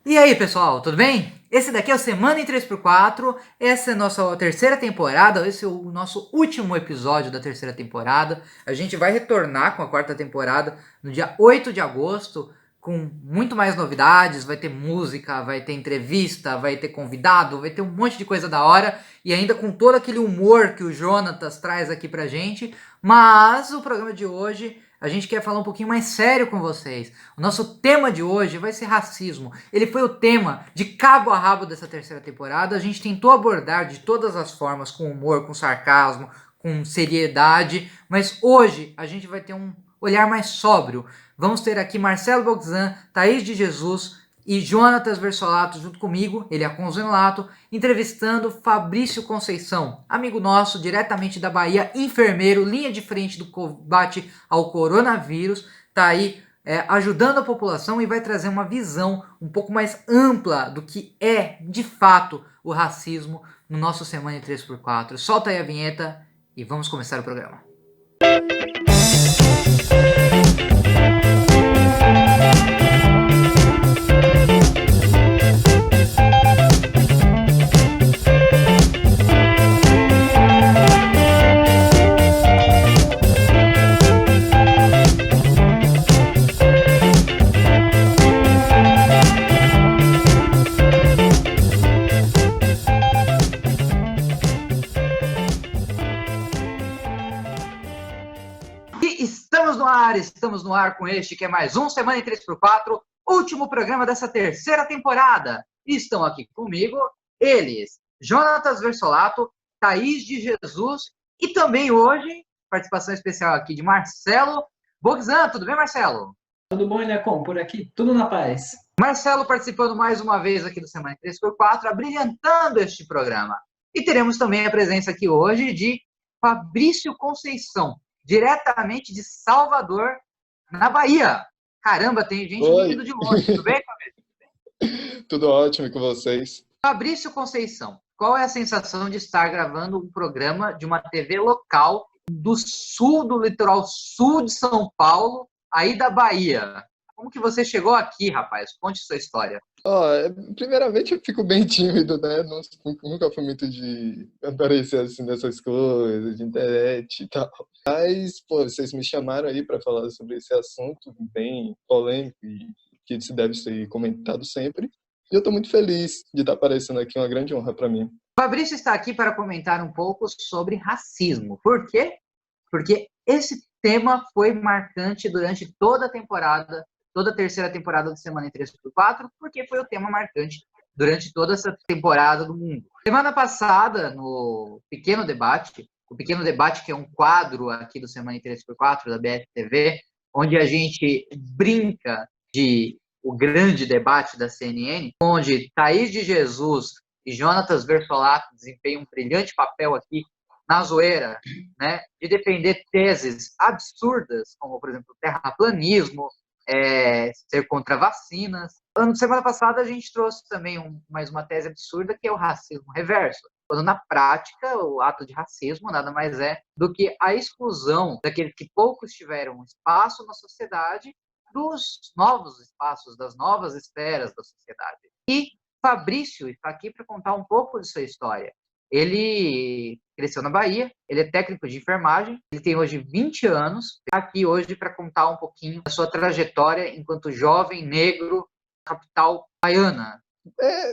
E aí, pessoal, tudo bem? Esse daqui é o Semana em 3x4, essa é a nossa terceira temporada, esse é o nosso último episódio da terceira temporada. A gente vai retornar com a quarta temporada no dia 8 de agosto, com muito mais novidades, vai ter música, vai ter entrevista, vai ter convidado, vai ter um monte de coisa da hora, e ainda com todo aquele humor que o Jonatas traz aqui pra gente. Mas o programa de hoje, a gente quer falar um pouquinho mais sério com vocês. O nosso tema de hoje vai ser racismo. Ele foi o tema de cabo a rabo dessa terceira temporada. A gente tentou abordar de todas as formas, com humor, com sarcasmo, com seriedade, mas hoje a gente vai ter um olhar mais sóbrio. Vamos ter aqui Marcelo Bogzan, Thaís de Jesus e Jonatas Versolato junto comigo, ele é Conzolato, entrevistando Fabrício Conceição, amigo nosso, diretamente da Bahia, enfermeiro, linha de frente do combate ao coronavírus, tá aí ajudando a população e vai trazer uma visão um pouco mais ampla do que é, de fato, o racismo no nosso Semana em 3x4. Solta aí a vinheta e vamos começar o programa. Estamos no ar com este que é mais um Semana em 3x4, último programa dessa terceira temporada. E estão aqui comigo eles, Jonatas Versolato, Thaís de Jesus e também hoje, participação especial aqui de Marcelo Bogzan. Tudo bem, Marcelo? Tudo bom, Inecom? Por aqui, tudo na paz. Marcelo participando mais uma vez aqui do Semana em 3x4, abrilhantando este programa. E teremos também a presença aqui hoje de Fabrício Conceição, diretamente de Salvador, na Bahia. Caramba, tem gente vindo de longe. Tudo bem, Fabrício? Tudo ótimo com vocês. Fabrício Conceição, qual é a sensação de estar gravando um programa de uma TV local do sul, do litoral sul de São Paulo, aí da Bahia? Como que você chegou aqui, rapaz? Conte sua história. Primeiramente eu fico bem tímido, né? Nunca fui muito de aparecer assim nessas coisas, de internet e tal. Mas, vocês me chamaram aí para falar sobre esse assunto bem polêmico e que se deve ser comentado sempre. E eu estou muito feliz de estar aparecendo aqui, uma grande honra para mim. Fabrício está aqui para comentar um pouco sobre racismo. Por quê? Porque esse tema foi marcante durante toda a temporada, toda a terceira temporada do Semana em 3x4, porque foi o tema marcante durante toda essa temporada do mundo. Semana passada, no Pequeno Debate, o Pequeno Debate, que é um quadro aqui do Semana em 3x4, da BFTV, onde a gente brinca de o grande debate da CNN, onde Thaís de Jesus e Jonatas Versolato desempenham um brilhante papel aqui na zoeira, né, de defender teses absurdas, como, por exemplo, terraplanismo, ser contra vacinas. Semana passada a gente trouxe também mais uma tese absurda, que é o racismo reverso, quando na prática o ato de racismo nada mais é do que a exclusão daqueles que poucos tiveram espaço na sociedade dos novos espaços, das novas esferas da sociedade. E Fabrício está aqui para contar um pouco de sua história. Ele cresceu na Bahia, ele é técnico de enfermagem, ele tem hoje 20 anos, está aqui hoje para contar um pouquinho da sua trajetória enquanto jovem negro na capital baiana.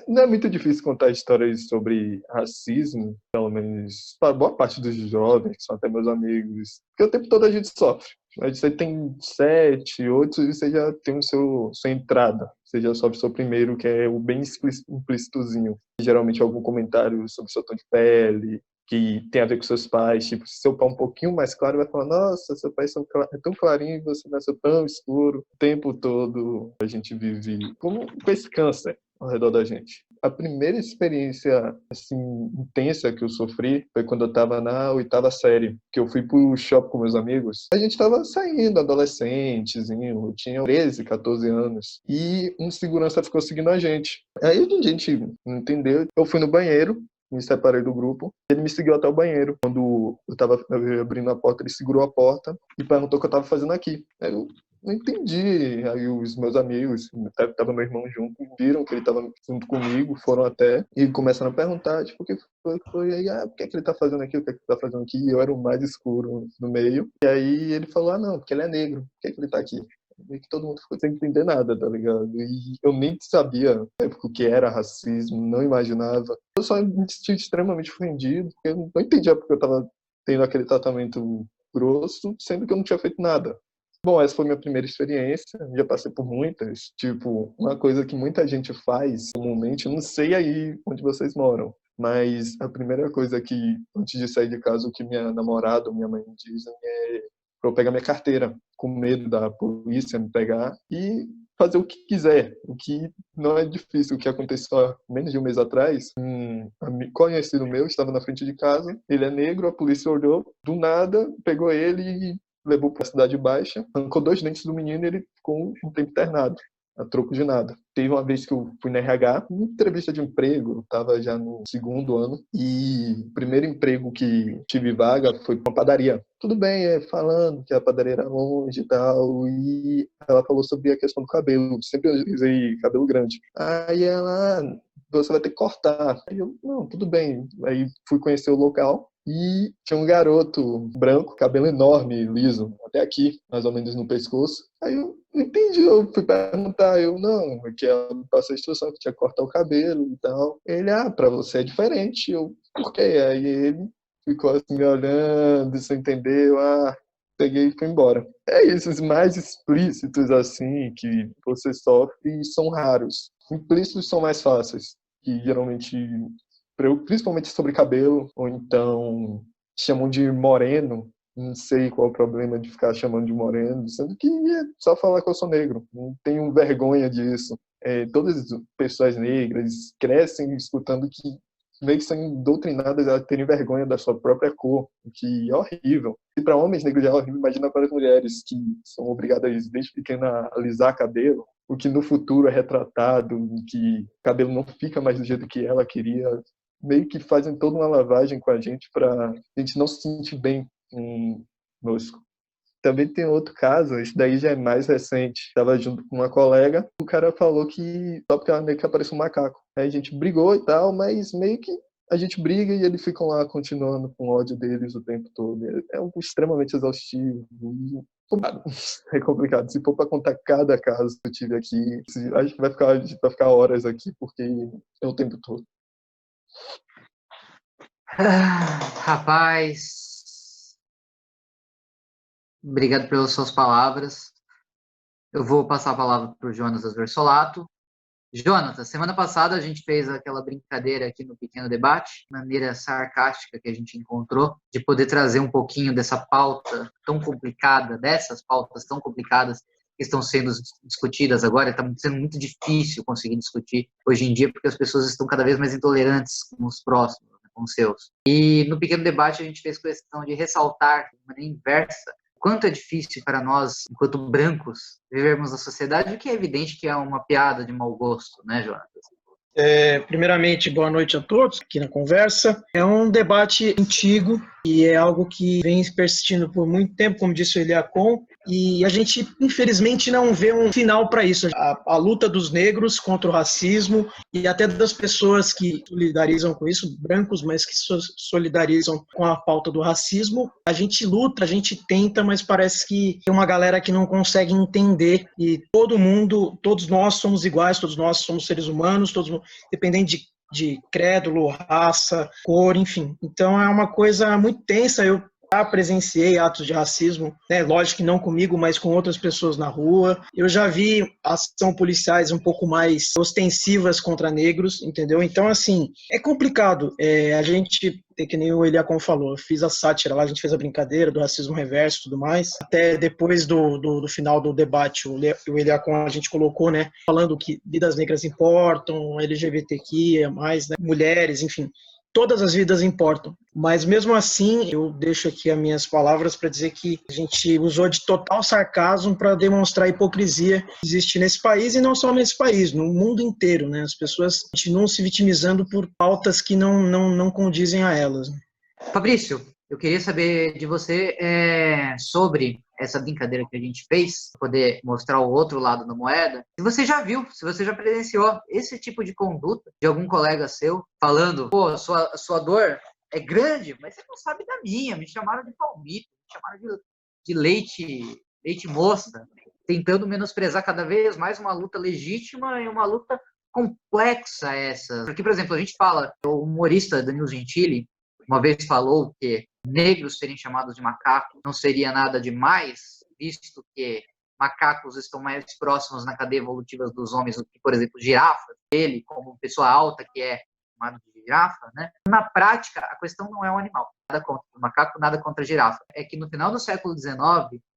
Não é muito difícil contar histórias sobre racismo, pelo menos para boa parte dos jovens, que são até meus amigos, porque o tempo todo a gente sofre. Você tem 7, 8, e você já tem sua entrada. Você já sofre o seu primeiro, que é o bem implícitozinho. Geralmente algum comentário sobre seu tom de pele, que tem a ver com seus pais. Tipo, se seu pai é um pouquinho mais claro, vai falar, nossa, seu pai é tão clarinho e você nasceu tão escuro. O tempo todo a gente vive com esse câncer ao redor da gente. A primeira experiência assim intensa que eu sofri foi quando eu estava na 8ª série, que eu fui pro shopping com meus amigos. A gente estava saindo, adolescentezinho, eu tinha 13, 14 anos, e um segurança ficou seguindo a gente. Aí a gente não entendeu, eu fui no banheiro, me separei do grupo, ele me seguiu até o banheiro. Quando eu estava abrindo a porta, ele segurou a porta e perguntou o que eu estava fazendo aqui. Aí eu não entendi. Aí os meus amigos, tava meu irmão junto, viram que ele tava junto comigo, foram até e começaram a perguntar, tipo, o que foi? Aí, por que ele tá fazendo aqui? O que ele tá fazendo aqui? E eu era o mais escuro no meio. E aí ele falou, não, porque ele é negro. Por que ele tá aqui? Meio que todo mundo ficou sem entender nada, tá ligado? E eu nem sabia na época o que era racismo, não imaginava. Eu só me senti extremamente ofendido, porque eu não entendia porque eu tava tendo aquele tratamento grosso, sendo que eu não tinha feito nada. Bom, essa foi minha primeira experiência, já passei por muitas. Tipo, uma coisa que muita gente faz comumente, eu não sei aí onde vocês moram, mas a primeira coisa que, antes de sair de casa, o que minha namorada ou minha mãe dizem é para eu pegar minha carteira, com medo da polícia me pegar e fazer o que quiser, o que não é difícil. O que aconteceu há menos de um mês atrás, um conhecido meu estava na frente de casa, ele é negro, a polícia olhou, do nada, pegou ele e levou para a Cidade Baixa, arrancou 2 dentes do menino e ele ficou um tempo internado, a troco de nada. Teve uma vez que eu fui na RH, uma entrevista de emprego, eu estava já no 2º ano, e o primeiro emprego que tive vaga foi para uma padaria. Tudo bem, falando que a padaria era longe e tal, e ela falou sobre a questão do cabelo, sempre eu usei cabelo grande. Aí ela, você vai ter que cortar. Aí eu, não, tudo bem. Aí fui conhecer o local, e tinha um garoto branco, cabelo enorme, liso, até aqui, mais ou menos no pescoço. Aí eu não entendi, eu fui perguntar, não, que ela me passou a instrução que tinha que cortar o cabelo e tal. Ele, pra você é diferente. Eu, por quê? Aí ele ficou assim me olhando, você entendeu? Peguei e fui embora. É isso, os mais explícitos assim que você sofre são raros. Implícitos são mais fáceis, que geralmente, principalmente sobre cabelo, ou então chamam de moreno. Não sei qual é o problema de ficar chamando de moreno, sendo que é só falar que eu sou negro. Não tenho vergonha disso. Todas as pessoas negras crescem escutando que meio que são doutrinadas a terem vergonha da sua própria cor, o que é horrível. E para homens negros já é horrível, imagina para as mulheres que são obrigadas desde pequena a alisar cabelo, o que no futuro é retratado, que o cabelo não fica mais do jeito que ela queria. Meio que fazem toda uma lavagem com a gente para a gente não se sentir bem conosco. Também tem outro caso, esse daí já é mais recente. Estava junto com uma colega, o cara falou que só porque ela meio que apareceu um macaco. Aí a gente brigou e tal, mas meio que a gente briga e eles ficam lá continuando com o ódio deles o tempo todo. É algo extremamente exaustivo. É complicado. Se for para contar cada caso que eu tive aqui, acho que a gente vai ficar horas aqui, porque é o tempo todo. Rapaz, obrigado pelas suas palavras. Eu vou passar a palavra para o Jonatas Versolato. Jonatas, semana passada a gente fez aquela brincadeira aqui no Pequeno Debate, maneira sarcástica que a gente encontrou, de poder trazer um pouquinho dessa pauta tão complicada, dessas pautas tão complicadas que estão sendo discutidas agora. Está sendo muito difícil conseguir discutir hoje em dia, porque as pessoas estão cada vez mais intolerantes com os próximos, com os seus. E no Pequeno Debate a gente fez questão de ressaltar, de maneira inversa, quanto é difícil para nós, enquanto brancos, vivermos na sociedade, o que é evidente que é uma piada de mau gosto, né, Jonatas? Primeiramente, boa noite a todos aqui na conversa. É um debate antigo e é algo que vem persistindo por muito tempo, como disse o Eliacom, e a gente, infelizmente, não vê um final para isso. A luta dos negros contra o racismo e até das pessoas que solidarizam com isso, brancos, mas que solidarizam com a pauta do racismo. A gente luta, a gente tenta, mas parece que tem uma galera que não consegue entender, e todo mundo, todos nós somos iguais, todos nós somos seres humanos, todos, independente de crédulo, raça, cor, enfim. Então é uma coisa muito tensa. Eu já presenciei atos de racismo, né? Lógico que não comigo, mas com outras pessoas na rua. Eu já vi ação policiais um pouco mais ostensivas contra negros, entendeu? Então, assim, é complicado. A gente, que nem o Eliacom falou, eu fiz a sátira lá, a gente fez a brincadeira do racismo reverso e tudo mais. Até depois do final do debate, o Eliacom, a gente colocou, né, falando que vidas negras importam, LGBTQIA+, né, mulheres, enfim. Todas as vidas importam, mas mesmo assim eu deixo aqui as minhas palavras para dizer que a gente usou de total sarcasmo para demonstrar a hipocrisia que existe nesse país, e não só nesse país, no mundo inteiro, né? As pessoas continuam se vitimizando por pautas que não condizem a elas. Fabrício, eu queria saber de você sobre essa brincadeira que a gente fez, para poder mostrar o outro lado da moeda. Se você já viu, se você já presenciou esse tipo de conduta de algum colega seu, falando, pô, sua dor é grande, mas você não sabe da minha, me chamaram de palmito, me chamaram de leite moça, tentando menosprezar cada vez mais uma luta legítima e uma luta complexa essa. Porque, por exemplo, a gente fala, o humorista Danilo Gentili uma vez falou que negros serem chamados de macaco não seria nada demais, visto que macacos estão mais próximos na cadeia evolutiva dos homens do que, por exemplo, girafas. Ele, como pessoa alta, que é chamado de girafa, né? Na prática, a questão não é o animal. Nada contra o macaco, nada contra a girafa. É que no final do século XIX,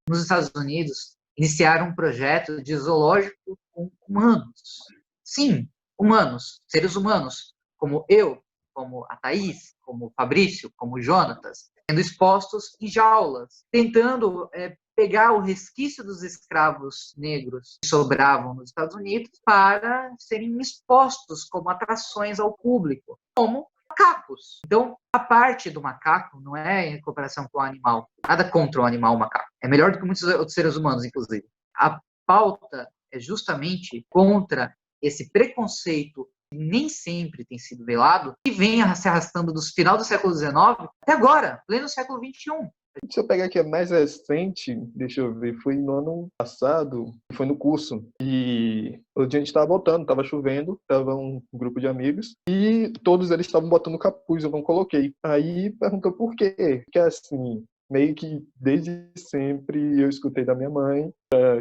nos Estados Unidos, iniciaram um projeto de zoológico com humanos. Sim, humanos, seres humanos, como eu, como a Thaís, como o Fabrício, como o Jonatas, sendo expostos em jaulas, tentando pegar o resquício dos escravos negros que sobravam nos Estados Unidos para serem expostos como atrações ao público, como macacos. Então, a parte do macaco não é em comparação com o animal. Nada contra o animal, o macaco. É melhor do que muitos outros seres humanos, inclusive. A pauta é justamente contra esse preconceito que nem sempre tem sido velado, que vem se arrastando do final do século XIX até agora, pleno século XXI. Se eu pegar aqui a mais recente, deixa eu ver, foi no ano passado, foi no curso. E o dia a gente estava voltando, estava chovendo, estava um grupo de amigos, e todos eles estavam botando capuz, eu não coloquei. Aí perguntou por quê? Porque assim, meio que desde sempre eu escutei da minha mãe,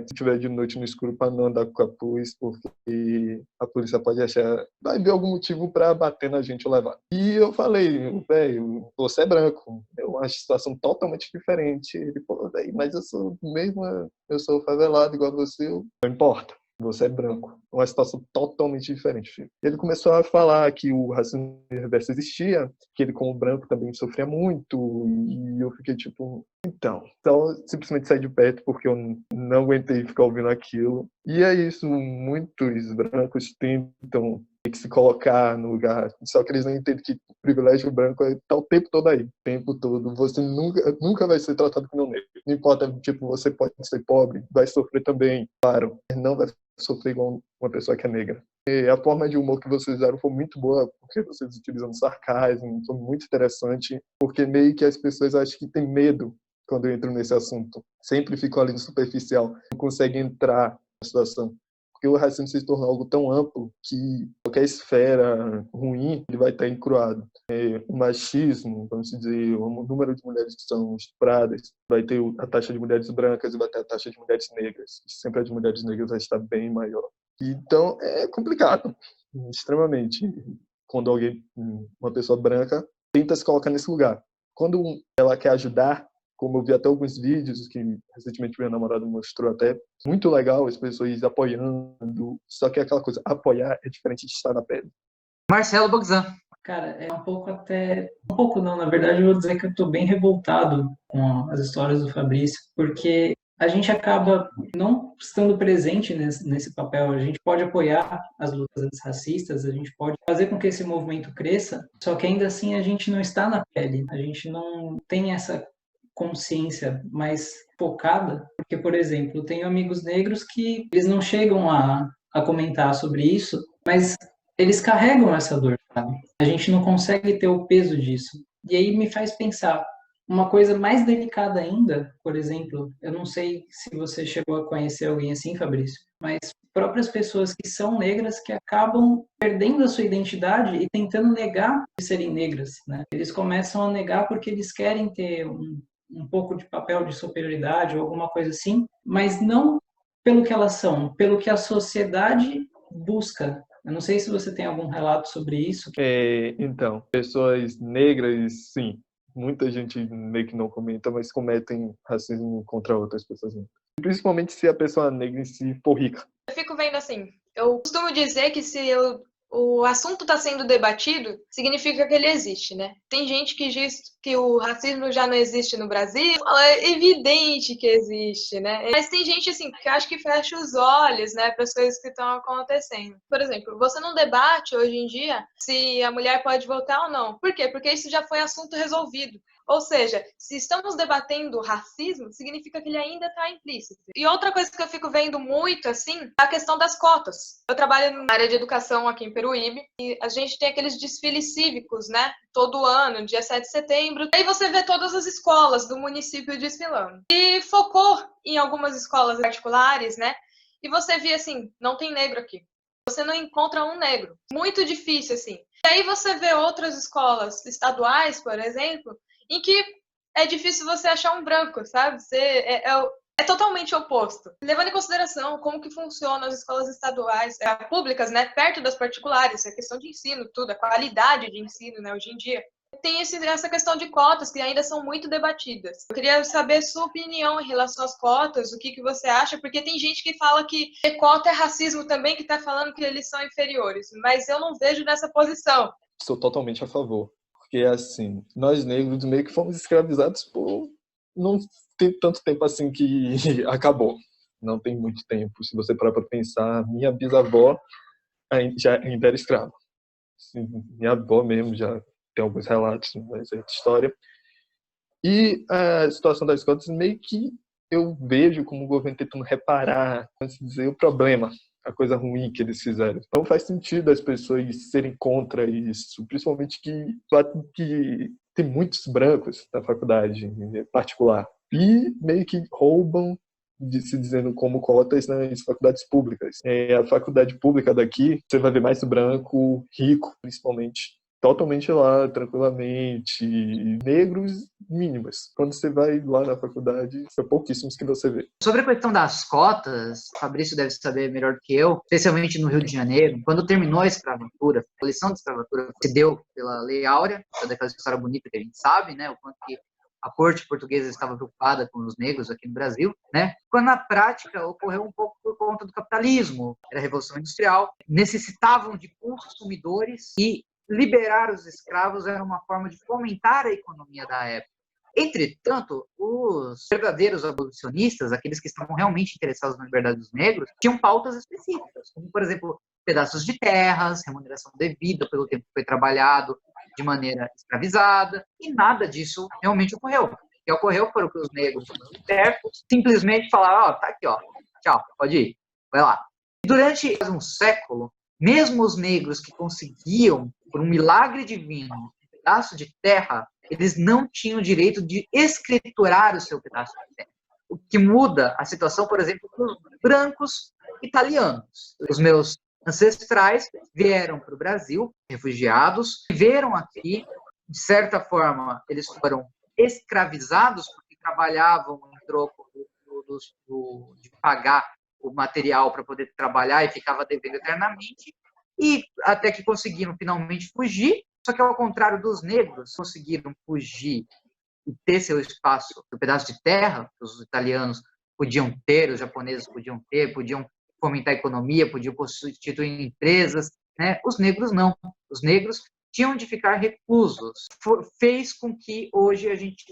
se tiver de noite no escuro para não andar com capuz, porque a polícia pode achar, vai ver algum motivo para bater na gente ou levar. E eu falei, velho, você é branco, eu acho a situação totalmente diferente. Ele falou, velho, mas eu sou favelado igual você, não importa. Você é branco. Uma situação totalmente diferente, filho. Ele começou a falar que o racismo reverso existia, que ele, como branco, também sofria muito. E eu fiquei tipo, então simplesmente saí de perto porque eu não aguentei ficar ouvindo aquilo. E é isso, muitos brancos tentam se colocar no lugar, só que eles não entendem que o privilégio branco está o tempo todo aí, o tempo todo. Você nunca vai ser tratado como um negro. Não importa, tipo, você pode ser pobre, vai sofrer também, claro, não vai sofrer igual uma pessoa que é negra. E a forma de humor que vocês usaram foi muito boa, porque vocês utilizam sarcasmo, foi muito interessante, porque meio que as pessoas acham que tem medo quando eu entro nesse assunto. Sempre ficam ali no superficial, não conseguem entrar na situação. Porque o racismo se tornou algo tão amplo que qualquer esfera ruim ele vai estar encruado. O machismo, vamos dizer, o número de mulheres que são estupradas, vai ter a taxa de mulheres brancas e vai ter a taxa de mulheres negras. Sempre a de mulheres negras vai estar bem maior. Então, é complicado, extremamente, quando uma pessoa branca, tenta se colocar nesse lugar. Quando ela quer ajudar, como eu vi até alguns vídeos que recentemente minha namorada mostrou até, muito legal as pessoas apoiando, só que é aquela coisa, apoiar é diferente de estar na pele. Marcelo Bogzan. Cara, é um pouco não, na verdade eu vou dizer que eu estou bem revoltado com as histórias do Fabrício, porque a gente acaba não estando presente nesse papel. A gente pode apoiar as lutas antirracistas, a gente pode fazer com que esse movimento cresça, só que ainda assim a gente não está na pele, a gente não tem essa consciência mais focada, porque, por exemplo, eu tenho amigos negros que eles não chegam a comentar sobre isso, mas eles carregam essa dor, sabe? A gente não consegue ter o peso disso. E aí me faz pensar, uma coisa mais delicada ainda, por exemplo, eu não sei se você chegou a conhecer alguém assim, Fabrício, mas próprias pessoas que são negras que acabam perdendo a sua identidade e tentando negar de serem negras, né? Eles começam a negar porque eles querem ter um pouco de papel de superioridade ou alguma coisa assim, mas não pelo que elas são, pelo que a sociedade busca. Eu não sei se você tem algum relato sobre isso. Então, pessoas negras, sim, muita gente meio que não comenta, mas cometem racismo contra outras pessoas negras. Principalmente se a pessoa negra em si for rica. Eu fico vendo assim, eu costumo dizer que o assunto está sendo debatido, significa que ele existe, né? Tem gente que diz que o racismo já não existe no Brasil, é evidente que existe, né? Mas tem gente, assim, que acha que fecha os olhos, né, para as coisas que estão acontecendo. Por exemplo, você não debate hoje em dia se a mulher pode votar ou não. Por quê? Porque isso já foi assunto resolvido. Ou seja, se estamos debatendo racismo, significa que ele ainda está implícito. E outra coisa que eu fico vendo muito, assim, é a questão das cotas. Eu trabalho na área de educação aqui em Peruíbe e a gente tem aqueles desfiles cívicos, né? Todo ano, dia 7 de setembro. Aí você vê todas as escolas do município desfilando. E focou em algumas escolas particulares, né? E você via assim, não tem negro aqui. Você não encontra um negro. Muito difícil, assim. E aí você vê outras escolas estaduais, por exemplo, em que é difícil você achar um branco, sabe? É totalmente oposto. Levando em consideração como que funcionam as escolas estaduais, públicas, né? Perto das particulares, a questão de ensino, tudo, a qualidade de ensino, né? Hoje em dia. Tem essa questão de cotas que ainda são muito debatidas. Eu queria saber sua opinião em relação às cotas, o que você acha, porque tem gente que fala que cota é racismo também, que está falando que eles são inferiores, mas eu não vejo nessa posição. Sou totalmente a favor, porque assim, nós negros meio que fomos escravizados por não ter tanto tempo assim que acabou. Não tem muito tempo. Se você parar para pensar, minha bisavó ainda era escrava. Minha avó mesmo já tem alguns relatos, mas é outra história. E a situação das cotas meio que eu vejo como o governo tentando reparar, antes de dizer, o problema, a coisa ruim que eles fizeram. Então faz sentido as pessoas serem contra isso, principalmente que tem muitos brancos na faculdade particular e meio que roubam, se dizendo como cotas nas faculdades públicas. A faculdade pública daqui, você vai ver mais branco, rico, principalmente, totalmente lá, tranquilamente, negros mínimos. Quando você vai lá na faculdade, são pouquíssimos que você vê. Sobre a questão das cotas, o Fabrício deve saber melhor que eu, especialmente no Rio de Janeiro, quando terminou a escravatura, a abolição da escravatura se deu pela Lei Áurea, daquela história bonita que a gente sabe, né, o quanto que a corte portuguesa estava preocupada com os negros aqui no Brasil, né? Quando na prática ocorreu um pouco por conta do capitalismo, era a Revolução Industrial, necessitavam de consumidores e liberar os escravos era uma forma de fomentar a economia da época. Entretanto, os verdadeiros abolicionistas, aqueles que estavam realmente interessados na liberdade dos negros, tinham pautas específicas, como, por exemplo, pedaços de terras, remuneração devida pelo tempo que foi trabalhado de maneira escravizada, e nada disso realmente ocorreu. O que ocorreu foi que os negros, certos, simplesmente falaram, tá aqui, tchau, pode ir, vai lá. Durante um século, mesmo os negros que conseguiam, por um milagre divino, um pedaço de terra, eles não tinham o direito de escriturar o seu pedaço de terra. O que muda a situação, por exemplo, para os brancos italianos. Os meus ancestrais vieram para o Brasil, refugiados, viveram aqui, de certa forma, eles foram escravizados porque trabalhavam em troco de pagar o material para poder trabalhar e ficava devendo eternamente, e até que conseguiram finalmente fugir, só que ao contrário dos negros, conseguiram fugir e ter seu espaço, um pedaço de terra, que os italianos podiam ter, os japoneses podiam ter, podiam fomentar a economia, podiam constituir empresas, né? Os negros não. Os negros tinham de ficar reclusos. Fez com que hoje a gente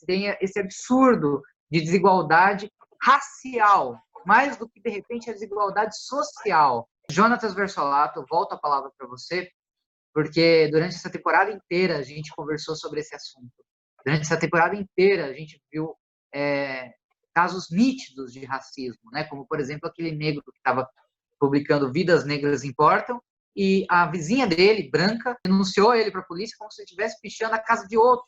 tenha esse absurdo de desigualdade racial, mais do que, de repente, a desigualdade social. Jonatas Versolato, volto a palavra para você, porque durante essa temporada inteira a gente conversou sobre esse assunto. Durante essa temporada inteira a gente viu casos nítidos de racismo, né? Como, por exemplo, aquele negro que estava publicando Vidas Negras Importam, e a vizinha dele, branca, denunciou ele para a polícia como se estivesse pichando a casa de outro.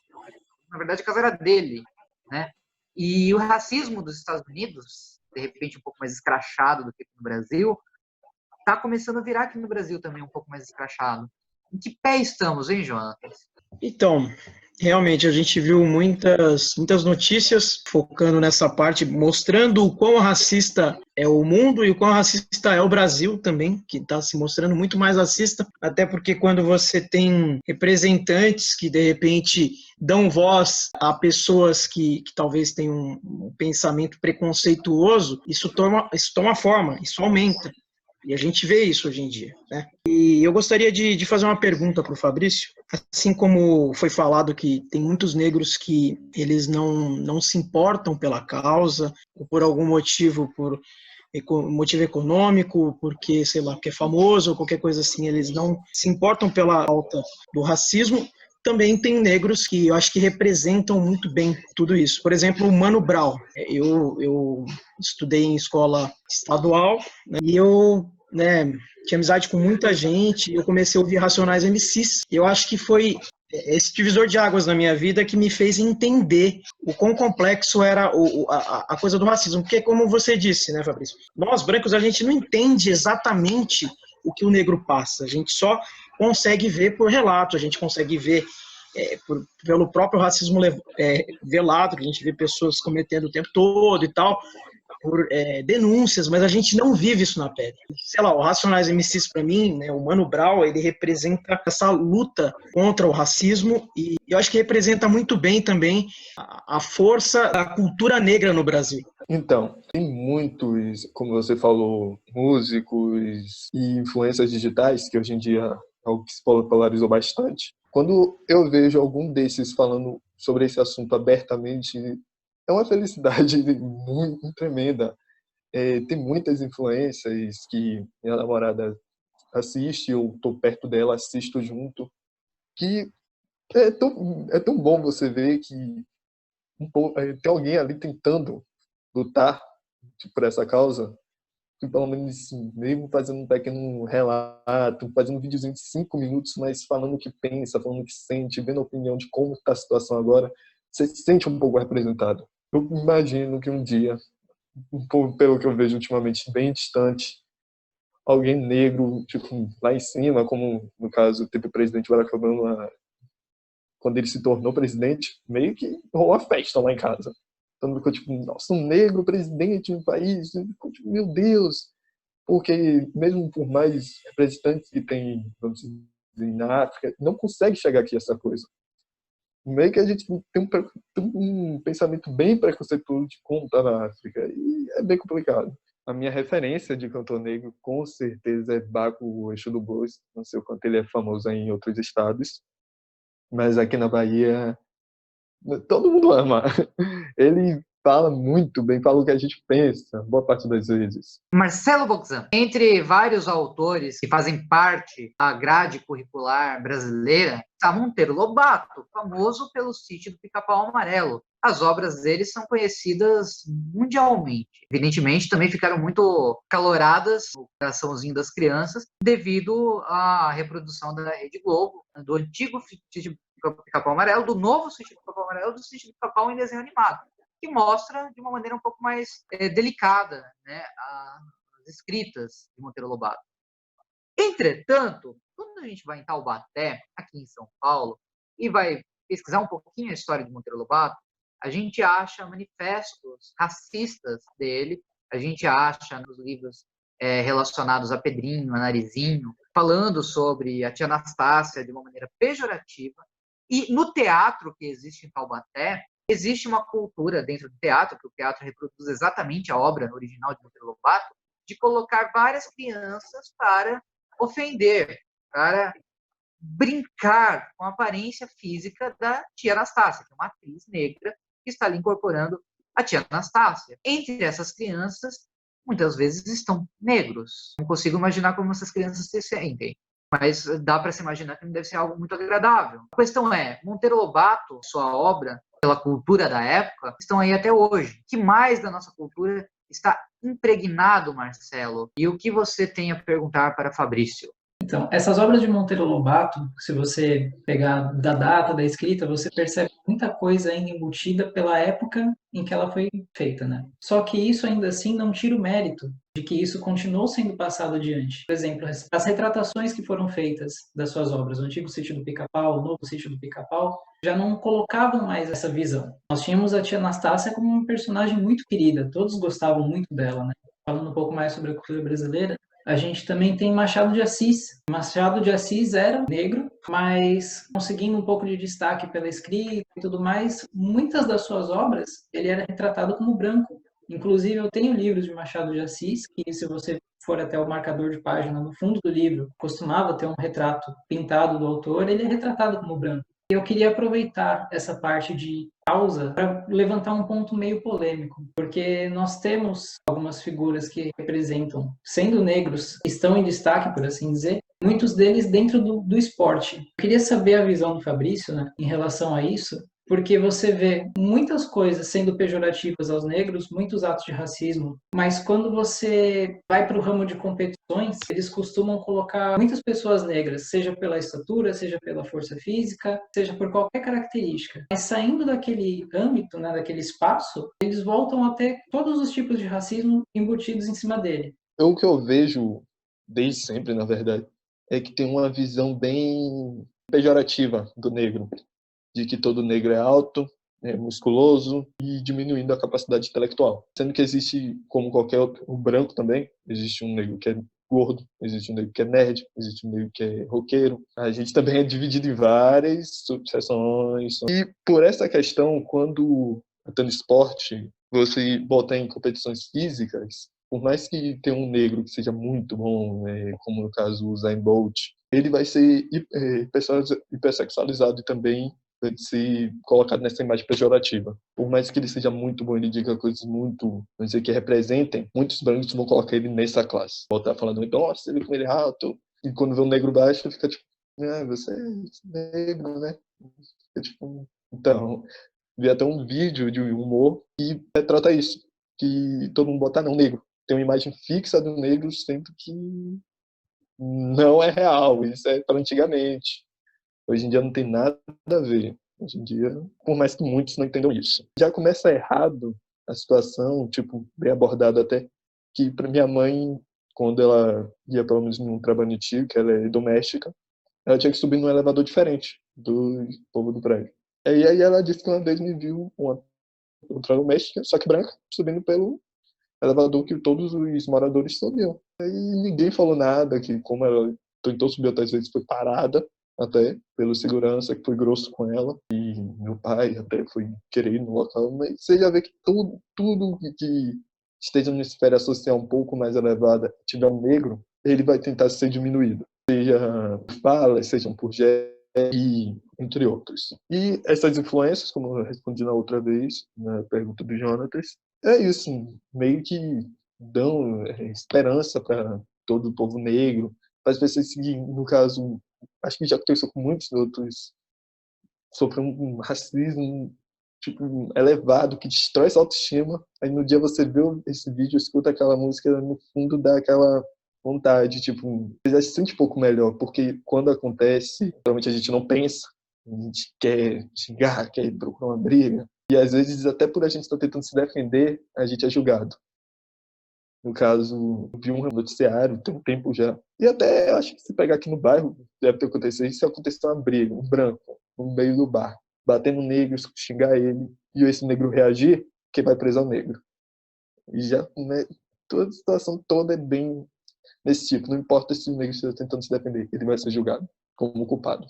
Na verdade, a casa era dele, né? E o racismo dos Estados Unidos, de repente um pouco mais escrachado do que no Brasil, está começando a virar aqui no Brasil também um pouco mais escrachado. Em que pé estamos, hein, Jonatas? Então, realmente, a gente viu muitas notícias focando nessa parte, mostrando o quão racista é o mundo e o quão racista é o Brasil também, que está se mostrando muito mais racista, até porque quando você tem representantes que, de repente, dão voz a pessoas que talvez tenham um pensamento preconceituoso, isso toma forma, isso aumenta. E a gente vê isso hoje em dia, né? E eu gostaria de fazer uma pergunta para o Fabrício. Assim como foi falado que tem muitos negros que eles não se importam pela causa, ou por algum motivo, por motivo econômico, porque, sei lá, porque é famoso, ou qualquer coisa assim, eles não se importam pela pauta do racismo. também tem negros que eu acho que representam muito bem tudo isso. Por exemplo, o Mano Brown. Eu estudei em escola estadual, né, e eu, né, tinha amizade com muita gente, eu comecei a ouvir Racionais MCs. Eu acho que foi esse divisor de águas na minha vida que me fez entender o quão complexo era a coisa do racismo. Porque, como você disse, né, Fabrício? Nós, brancos, a gente não entende exatamente o que o negro passa. A gente só consegue ver por relato, a gente consegue ver pelo próprio racismo velado, que a gente vê pessoas cometendo o tempo todo e tal, por denúncias, mas a gente não vive isso na pele. Sei lá, o Racionais MCs, para mim, né, o Mano Brown, ele representa essa luta contra o racismo e eu acho que representa muito bem também a força da cultura negra no Brasil. Então, tem muitos, como você falou, músicos e influências digitais, que hoje em dia é algo que se polarizou bastante. Quando eu vejo algum desses falando sobre esse assunto abertamente, é uma felicidade muito tremenda. Tem muitas influências que minha namorada assiste, eu estou perto dela, assisto junto, que é tão bom você ver que tem alguém ali tentando lutar por essa causa, que pelo menos mesmo fazendo um pequeno relato, fazendo um videozinho de 5 minutos, mas falando o que pensa, falando o que sente, vendo a opinião de como está a situação agora, você se sente um pouco representado. Eu imagino que um dia, pelo que eu vejo ultimamente, bem distante, alguém negro, tipo, lá em cima, como no caso teve o presidente Barack Obama, quando ele se tornou presidente, meio que rolou uma festa lá em casa. Então ficou tipo, nossa, um negro presidente do país, ficou tipo, meu Deus, porque mesmo por mais representantes que tem, vamos dizer, na África, não consegue chegar aqui essa coisa. Meio que a gente tem um pensamento bem preconceituoso de como está na África, e é bem complicado. A minha referência de cantor negro, com certeza, é Baco, o Eixo do Blues. Não sei o quanto ele é famoso em outros estados, mas aqui na Bahia, todo mundo ama. Ele fala muito bem, fala o que a gente pensa, boa parte das vezes. Marcelo Boxan, entre vários autores que fazem parte da grade curricular brasileira, está Monteiro Lobato, famoso pelo Sítio do Pica-Pau Amarelo. As obras dele são conhecidas mundialmente. Evidentemente, também ficaram muito caloradas no coraçãozinho das crianças devido à reprodução da Rede Globo, do antigo Sítio do Pica-Pau Amarelo, do novo Sítio do Pica-Pau Amarelo, do Sítio do Pica-Pau em desenho animado, que mostra de uma maneira um pouco mais delicada, né, as escritas de Monteiro Lobato. Entretanto, quando a gente vai em Taubaté, aqui em São Paulo, e vai pesquisar um pouquinho a história de Monteiro Lobato, a gente acha manifestos racistas dele, a gente acha nos livros relacionados a Pedrinho, a Narizinho, falando sobre a tia Anastácia de uma maneira pejorativa. E no teatro que existe em Taubaté, existe uma cultura dentro do teatro, que o teatro reproduz exatamente a obra original de Monteiro Lobato, de colocar várias crianças para ofender, para brincar com a aparência física da tia Anastácia, que é uma atriz negra que está ali incorporando a tia Anastácia. Entre essas crianças, muitas vezes estão negros. Não consigo imaginar como essas crianças se sentem, mas dá para se imaginar que não deve ser algo muito agradável. A questão é, Monteiro Lobato, sua obra, pela cultura da época, estão aí até hoje. O que mais da nossa cultura está impregnado, Marcelo? E o que você tem a perguntar para Fabrício? Então, essas obras de Monteiro Lobato, se você pegar da data da escrita, você percebe muita coisa ainda embutida pela época em que ela foi feita, né? Só que isso ainda assim não tira o mérito de que isso continuou sendo passado adiante. Por exemplo, as retratações que foram feitas das suas obras, o antigo Sítio do Pica-Pau, o novo Sítio do Pica-Pau, já não colocavam mais essa visão. Nós tínhamos a tia Anastácia como uma personagem muito querida, todos gostavam muito dela, né? Falando um pouco mais sobre a cultura brasileira, a gente também tem Machado de Assis. Machado de Assis era negro, mas conseguindo um pouco de destaque pela escrita e tudo mais, muitas das suas obras ele era retratado como branco. Inclusive, eu tenho livros de Machado de Assis, que se você for até o marcador de página no fundo do livro, costumava ter um retrato pintado do autor, ele é retratado como branco. Eu queria aproveitar essa parte de causa para levantar um ponto meio polêmico, porque nós temos algumas figuras que representam, sendo negros, estão em destaque, por assim dizer, muitos deles dentro do esporte. Eu queria saber a visão do Fabrício, né, em relação a isso, porque você vê muitas coisas sendo pejorativas aos negros, muitos atos de racismo, mas quando você vai para o ramo de competições, eles costumam colocar muitas pessoas negras, seja pela estatura, seja pela força física, seja por qualquer característica. Mas saindo daquele âmbito, né, daquele espaço, eles voltam a ter todos os tipos de racismo embutidos em cima dele. O que eu vejo desde sempre, na verdade, é que tem uma visão bem pejorativa do negro, de que todo negro é alto, é musculoso e diminuindo a capacidade intelectual. Sendo que existe, como qualquer outro, o branco também, existe um negro que é gordo, existe um negro que é nerd, existe um negro que é roqueiro. A gente também é dividido em várias subseções. E por essa questão, quando no esporte, você bota em competições físicas, por mais que tenha um negro que seja muito bom, como no caso o Usain Bolt, ele vai ser hipersexualizado e também vai ser colocado nessa imagem pejorativa. Por mais que ele seja muito bom, ele diga coisas muito, vamos dizer, que representem, muitos brancos vão colocar ele nessa classe. Voltar falando, nossa, ele como ele é alto. E quando vê um negro baixo, fica tipo, você é negro, né? Fica tipo, então, vi até um vídeo de humor que retrata isso, que todo mundo bota não, negro. Tem uma imagem fixa do negro, sendo que não é real. Isso é para antigamente. Hoje em dia não tem nada a ver. Hoje em dia, por mais que muitos não entendam isso. Já começa errado a situação, tipo, bem abordado até, que para minha mãe, quando ela ia pelo menos num trabalho antigo, que ela é doméstica, ela tinha que subir num elevador diferente do povo do prédio. E aí ela disse que uma vez me viu uma outra doméstica, só que branca, subindo pelo elevador que todos os moradores subiam. Aí ninguém falou nada, que como ela tentou subir outras vezes, foi parada até pelo segurança, que foi grosso com ela, e meu pai até foi querer ir no local, mas você já vê que tudo que esteja numa esfera social um pouco mais elevada, tiver um negro, ele vai tentar ser diminuído, seja por falas, sejam por gestos, e entre outros. E essas influências, como eu respondi na outra vez, na pergunta do Jonatas, é isso, meio que dão esperança para todo o povo negro, para as pessoas seguirem, no caso, acho que já aconteceu com muitos outros, sofrer um racismo tipo, elevado, que destrói sua autoestima, aí no dia você vê esse vídeo, escuta aquela música, no fundo dá aquela vontade, tipo, já se sente um pouco melhor, porque quando acontece, realmente a gente não pensa, a gente quer xingar, quer procurar uma briga, e às vezes até por a gente estar tentando se defender, a gente é julgado. No caso, eu vi um noticiário tem um tempo já. E até acho que se pegar aqui no bairro, deve ter acontecido. Se acontecer uma briga, um branco, no meio do bar, bater no negro, xingar ele, e esse negro reagir, quem vai preso é o negro. E já, né, toda a situação toda é bem nesse tipo. Não importa se o negro esteja tentando se defender, ele vai ser julgado como culpado.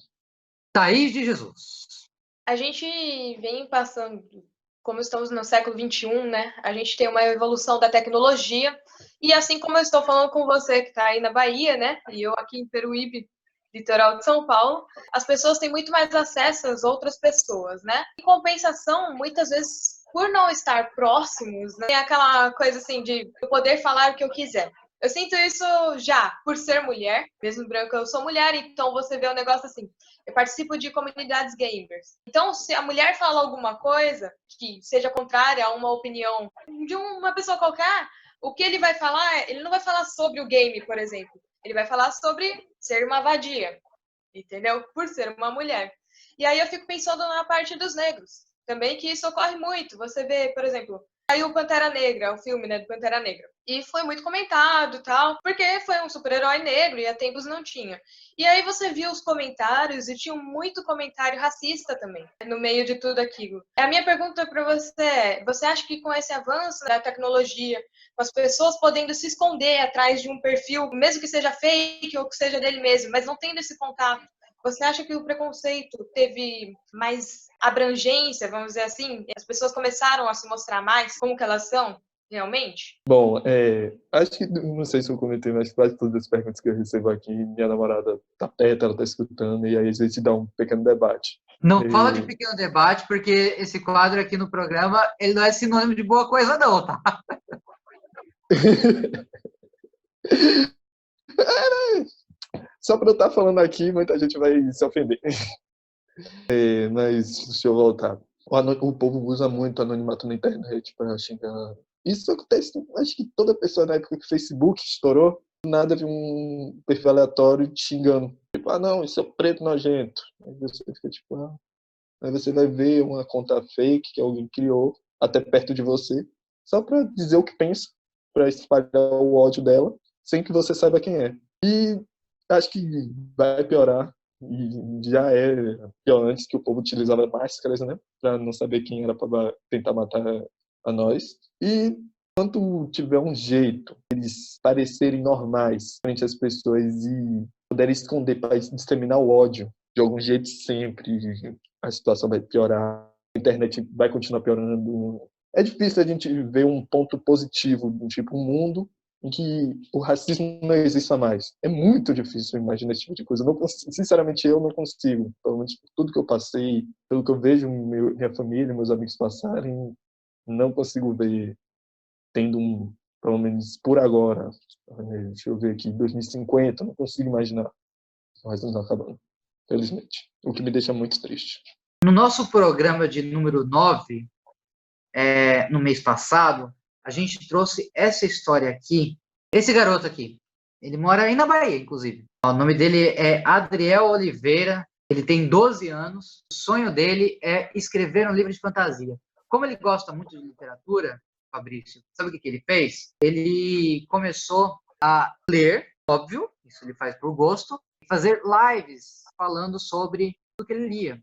Thaís de Jesus. A gente vem passando, como estamos no século XXI, né? A gente tem uma evolução da tecnologia. E assim como eu estou falando com você que está aí na Bahia, né? E eu aqui em Peruíbe, litoral de São Paulo, as pessoas têm muito mais acesso às outras pessoas, né? Em compensação, muitas vezes, por não estar próximos, né, tem aquela coisa assim de eu poder falar o que eu quiser. Eu sinto isso já por ser mulher, mesmo branca eu sou mulher, então você vê um negócio assim, eu participo de comunidades gamers. Então, se a mulher fala alguma coisa que seja contrária a uma opinião de uma pessoa qualquer, o que ele vai falar, ele não vai falar sobre o game, por exemplo. Ele vai falar sobre ser uma vadia, entendeu? Por ser uma mulher. E aí eu fico pensando na parte dos negros, também que isso ocorre muito. Você vê, por exemplo, saiu o Pantera Negra, o filme, né, do Pantera Negra. E foi muito comentado e tal, porque foi um super-herói negro e há tempos não tinha. E aí você viu os comentários e tinha muito comentário racista também, no meio de tudo aquilo. A minha pergunta para você é, você acha que com esse avanço da tecnologia, com as pessoas podendo se esconder atrás de um perfil, mesmo que seja fake ou que seja dele mesmo, mas não tendo esse contato, você acha que o preconceito teve mais abrangência, vamos dizer assim? As pessoas começaram a se mostrar mais como que elas são, realmente? Bom, acho que, não sei se eu comentei, mas quase todas as perguntas que eu recebo aqui, minha namorada tá perto, ela tá escutando, e aí a gente dá um pequeno debate. Não fala de pequeno debate, porque esse quadro aqui no programa, ele não é sinônimo de boa coisa não, tá? Só para eu estar falando aqui, muita gente vai se ofender. Mas deixa eu voltar. O povo usa muito anonimato na internet para xingar. Isso acontece, acho que toda pessoa na época que o Facebook estourou, do nada viu um perfil aleatório te xingando. Tipo, não, isso é preto nojento. Aí você fica tipo, Aí você vai ver uma conta fake que alguém criou, até perto de você, só para dizer o que pensa, para espalhar o ódio dela, sem que você saiba quem é. E acho que vai piorar. E já é pior antes, que o povo utilizava máscaras, né, para não saber quem era para tentar matar a nós. E quando tiver um jeito eles parecerem normais frente às pessoas e puderem esconder para disseminar o ódio de algum jeito sempre, a situação vai piorar, a internet vai continuar piorando. É difícil a gente ver um ponto positivo, tipo um mundo em que o racismo não exista mais. É muito difícil imaginar esse tipo de coisa. Sinceramente, eu não consigo. Pelo menos por tudo que eu passei, pelo que eu vejo minha família, meus amigos passarem, não consigo ver tendo pelo menos por agora, deixa eu ver aqui, 2050, não consigo imaginar o racismo acabando, felizmente. O que me deixa muito triste. No nosso programa de número 9, no mês passado, a gente trouxe essa história aqui. Esse garoto aqui, ele mora aí na Bahia, inclusive. O nome dele é Adriel Oliveira, ele tem 12 anos. O sonho dele é escrever um livro de fantasia. Como ele gosta muito de literatura, Fabrício, sabe o que ele fez? Ele começou a ler, óbvio, isso ele faz por gosto, e fazer lives falando sobre o que ele lia.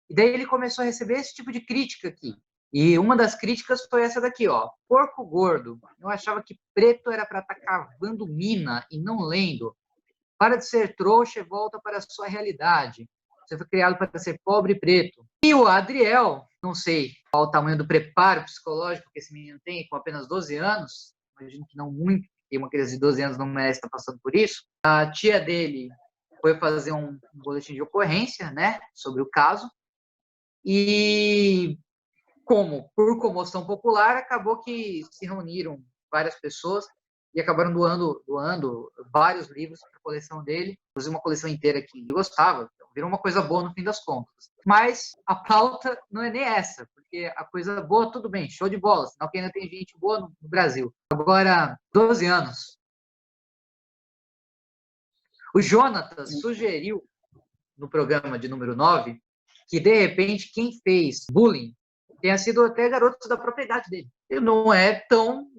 E daí ele começou a receber esse tipo de crítica aqui. E uma das críticas foi essa daqui, ó. Porco gordo. Eu achava que preto era para estar cavando mina e não lendo. Para de ser trouxa e volta para a sua realidade. Você foi criado para ser pobre e preto. E o Adriel, não sei qual o tamanho do preparo psicológico que esse menino tem com apenas 12 anos, imagino que não muito, porque uma criança de 12 anos não merece estar passando por isso. A tia dele foi fazer um boletim de ocorrência, né, sobre o caso. E por comoção popular, acabou que se reuniram várias pessoas e acabaram doando vários livros para a coleção dele, inclusive uma coleção inteira que ele gostava, então virou uma coisa boa no fim das contas. Mas a pauta não é nem essa, porque a coisa boa, tudo bem, show de bola, senão que ainda tem gente boa no Brasil. Agora, 12 anos. O Jonatas sugeriu, no programa de número 9, que, de repente, quem fez bullying tenha sido até garotos da propriedade dele. E não é tão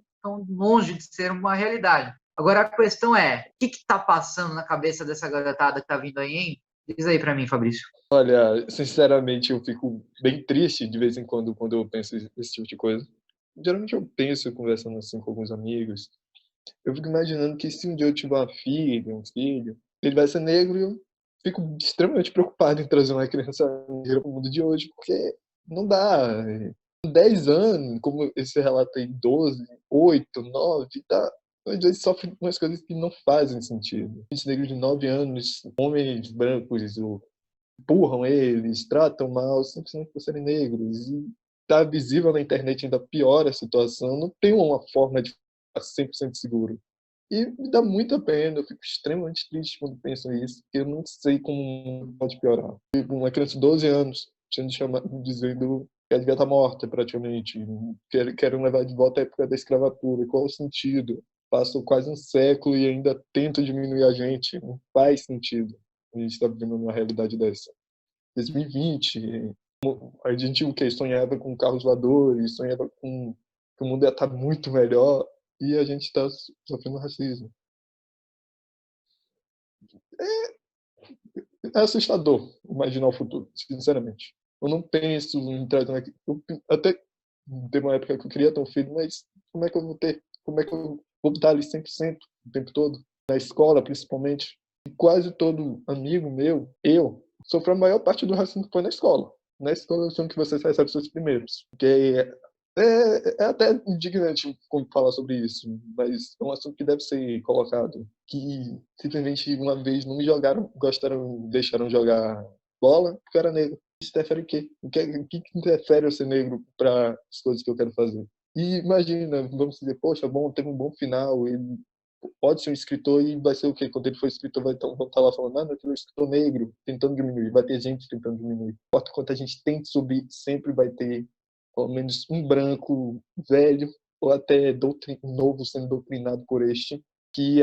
longe de ser uma realidade. Agora, a questão é, o que está passando na cabeça dessa garotada que está vindo aí, hein? Diz aí para mim, Fabrício. Olha, sinceramente, eu fico bem triste de vez em quando eu penso esse tipo de coisa. Geralmente eu penso, conversando assim com alguns amigos, eu fico imaginando que se um dia eu tiver uma filha, um filho, ele vai ser negro e eu fico extremamente preocupado em trazer uma criança negra para o mundo de hoje, porque não dá. 10 anos, como esse relato aí, 12, 8, 9, tá? Às vezes sofre umas coisas que não fazem sentido. Esses negros de 9 anos, homens brancos, empurram eles, tratam mal, simplesmente por serem negros. E tá visível na internet, ainda piora a situação. Não tem uma forma de ficar 100% seguro. E me dá muita pena, eu fico extremamente triste quando penso nisso, porque eu não sei como pode piorar. Uma criança de 12 anos sendo chamada, dizendo que ela devia estar morta, praticamente. Querem levar de volta à época da escravatura. Qual o sentido? Passou quase um século e ainda tentam diminuir a gente. Não faz sentido a gente está vivendo uma realidade dessa. 2020, a gente o que sonhava com carros voadores, sonhava com que o mundo ia estar muito melhor, e a gente está sofrendo racismo. É assustador imaginar o futuro, sinceramente. Eu não penso em trazer aqui. Até teve uma época que eu queria ter um filho, mas como é que eu vou ter? Como é que eu vou estar ali 100% o tempo todo? Na escola, principalmente. E quase todo amigo meu, eu, sofri a maior parte do racismo que foi na escola. Na escola são que você recebe seus primeiros. Porque é até indignante como falar sobre isso, mas é um assunto que deve ser colocado. Que simplesmente uma vez não me jogaram, deixaram jogar bola porque eu era negro. Isso interfere em quê? O que interfere eu ser negro para as coisas que eu quero fazer? E imagina, vamos dizer, poxa, bom, teve um bom final, ele pode ser um escritor e vai ser o quê? Quando ele for escritor, vão estar lá falando, não, aquele é um escritor negro, tentando diminuir. Vai ter gente tentando diminuir. Não importa quanto a gente tente subir, sempre vai ter pelo menos um branco velho ou até novo sendo doutrinado por este, que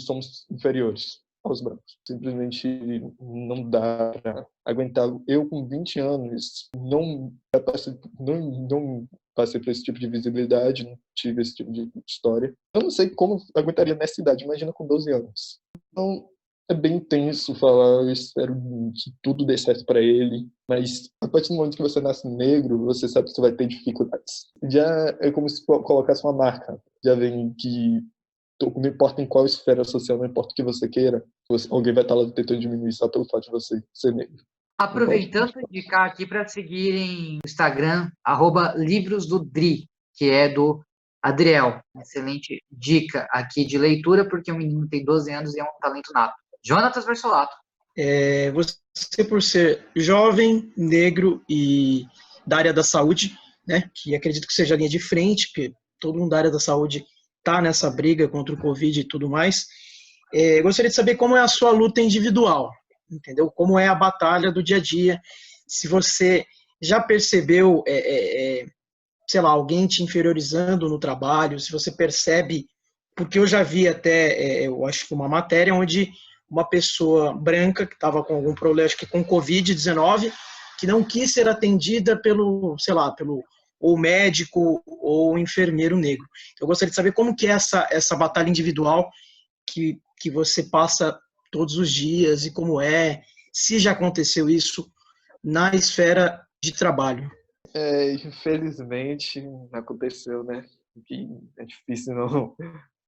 somos inferiores aos brancos. Simplesmente não dá para aguentar. Eu, com 20 anos, não passei por esse tipo de visibilidade, não tive esse tipo de história. Eu não sei como aguentaria nessa idade, imagina com 12 anos. Então, é bem intenso falar, eu espero que tudo dê certo para ele, mas a partir do momento que você nasce negro, você sabe que você vai ter dificuldades. Já é como se colocasse uma marca, já vem que não importa em qual esfera social, não importa o que você queira, alguém vai estar lá tentando diminuir só pelo fato de você ser negro. Aproveitando, indicar aqui para seguirem o Instagram, @livrosdodri, que é do Adriel. Excelente dica aqui de leitura, porque o menino tem 12 anos e é um talento nato. Jonatas Versolato. Você, por ser jovem, negro e da área da saúde, né, que acredito que seja a linha de frente, porque todo mundo da área da saúde está nessa briga contra o Covid e tudo mais, gostaria de saber como é a sua luta individual, entendeu? Como é a batalha do dia a dia, se você já percebeu, sei lá, alguém te inferiorizando no trabalho, se você percebe, porque eu já vi até, eu acho que uma matéria onde uma pessoa branca que estava com algum problema, acho que com Covid-19, que não quis ser atendida pelo, sei lá, pelo ou médico ou enfermeiro negro. Eu gostaria de saber como que é essa batalha individual que você passa todos os dias e como se já aconteceu isso na esfera de trabalho. Infelizmente, aconteceu, né? Que é difícil não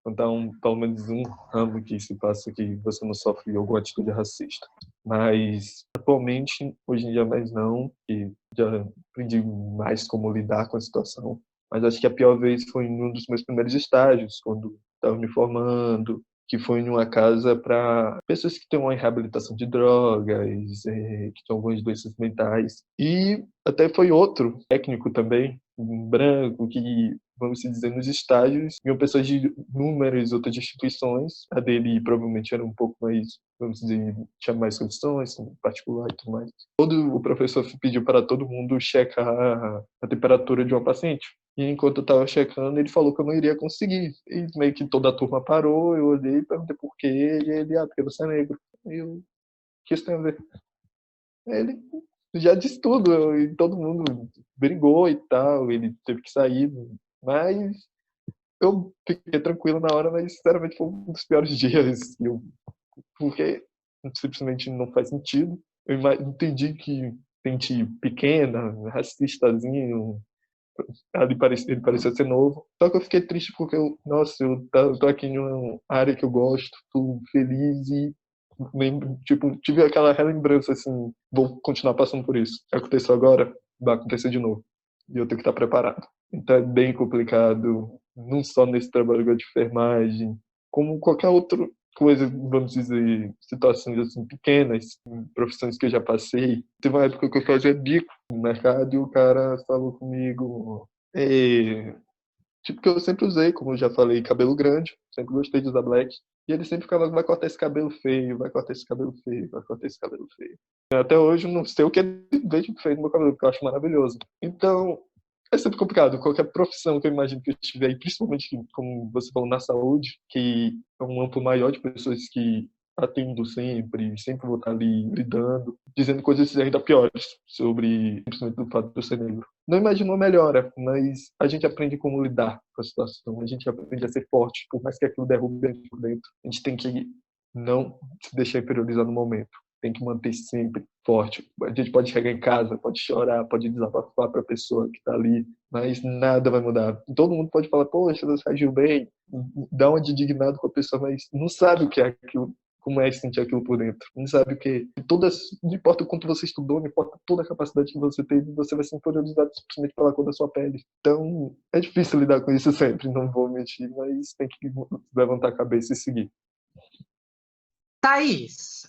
contar pelo menos um ramo que se passa que você não sofre alguma atitude racista. Mas, atualmente, hoje em dia mais não, e já aprendi mais como lidar com a situação. Mas acho que a pior vez foi em um dos meus primeiros estágios, quando estava me formando, que foi em uma casa para pessoas que têm uma reabilitação de drogas, que têm algumas doenças mentais. E até foi outro técnico também, um branco, que, vamos dizer, nos estágios, iam pessoas de inúmeras outras instituições. A dele provavelmente era um pouco mais, vamos dizer, tinha mais condições, particular e tudo mais. O professor pediu para todo mundo checar a temperatura de uma paciente. E enquanto eu estava checando, ele falou que eu não iria conseguir. E meio que toda a turma parou, eu olhei e perguntei por quê. E ele, porque você é negro. E eu, o que isso tem a ver? Ele já disse tudo, e todo mundo brigou e tal, ele teve que sair. Mas eu fiquei tranquilo na hora, mas sinceramente foi um dos piores dias. Porque simplesmente não faz sentido. Eu entendi que gente pequena, racistazinho, ele parecia ser novo. Só que eu fiquei triste porque eu tô aqui em uma área que eu gosto, tô feliz e tipo, tive aquela relembrança assim, vou continuar passando por isso. Aconteceu agora, vai acontecer de novo. E eu tenho que estar preparado. Então é bem complicado, não só nesse trabalho de enfermagem, como qualquer outra coisa, vamos dizer, situações assim pequenas, profissões que eu já passei. Teve uma época que eu fazia bico no mercado e o cara falou comigo, tipo que eu sempre usei, como eu já falei, cabelo grande, sempre gostei de usar black. E ele sempre ficava, vai cortar esse cabelo feio, vai cortar esse cabelo feio, vai cortar esse cabelo feio. Até hoje eu não sei o que ele fez no meu cabelo, porque eu acho maravilhoso. Então, é sempre complicado. Qualquer profissão que eu imagino que eu estiver aí, principalmente, como você falou, na saúde, que é um amplo maior de pessoas que atendo sempre vou estar ali lidando, dizendo coisas ainda piores sobre simplesmente o fato de eu ser negro. Não imagino uma melhora, mas a gente aprende como lidar com a situação, a gente aprende a ser forte, por mais que aquilo derrube a gente por dentro. A gente tem que não se deixar inferiorizar no momento. Tem que manter sempre forte. A gente pode chegar em casa, pode chorar, pode desabafar para a pessoa que está ali, mas nada vai mudar. Todo mundo pode falar, poxa, você agiu bem, dá uma de indignado com a pessoa, mas não sabe o que é aquilo, como é sentir aquilo por dentro. Não sabe o que não importa o quanto você estudou, não importa toda a capacidade que você teve, você vai ser inferiorizado simplesmente pela cor da sua pele. Então, é difícil lidar com isso sempre, não vou mentir, mas tem que levantar a cabeça e seguir. Thaís,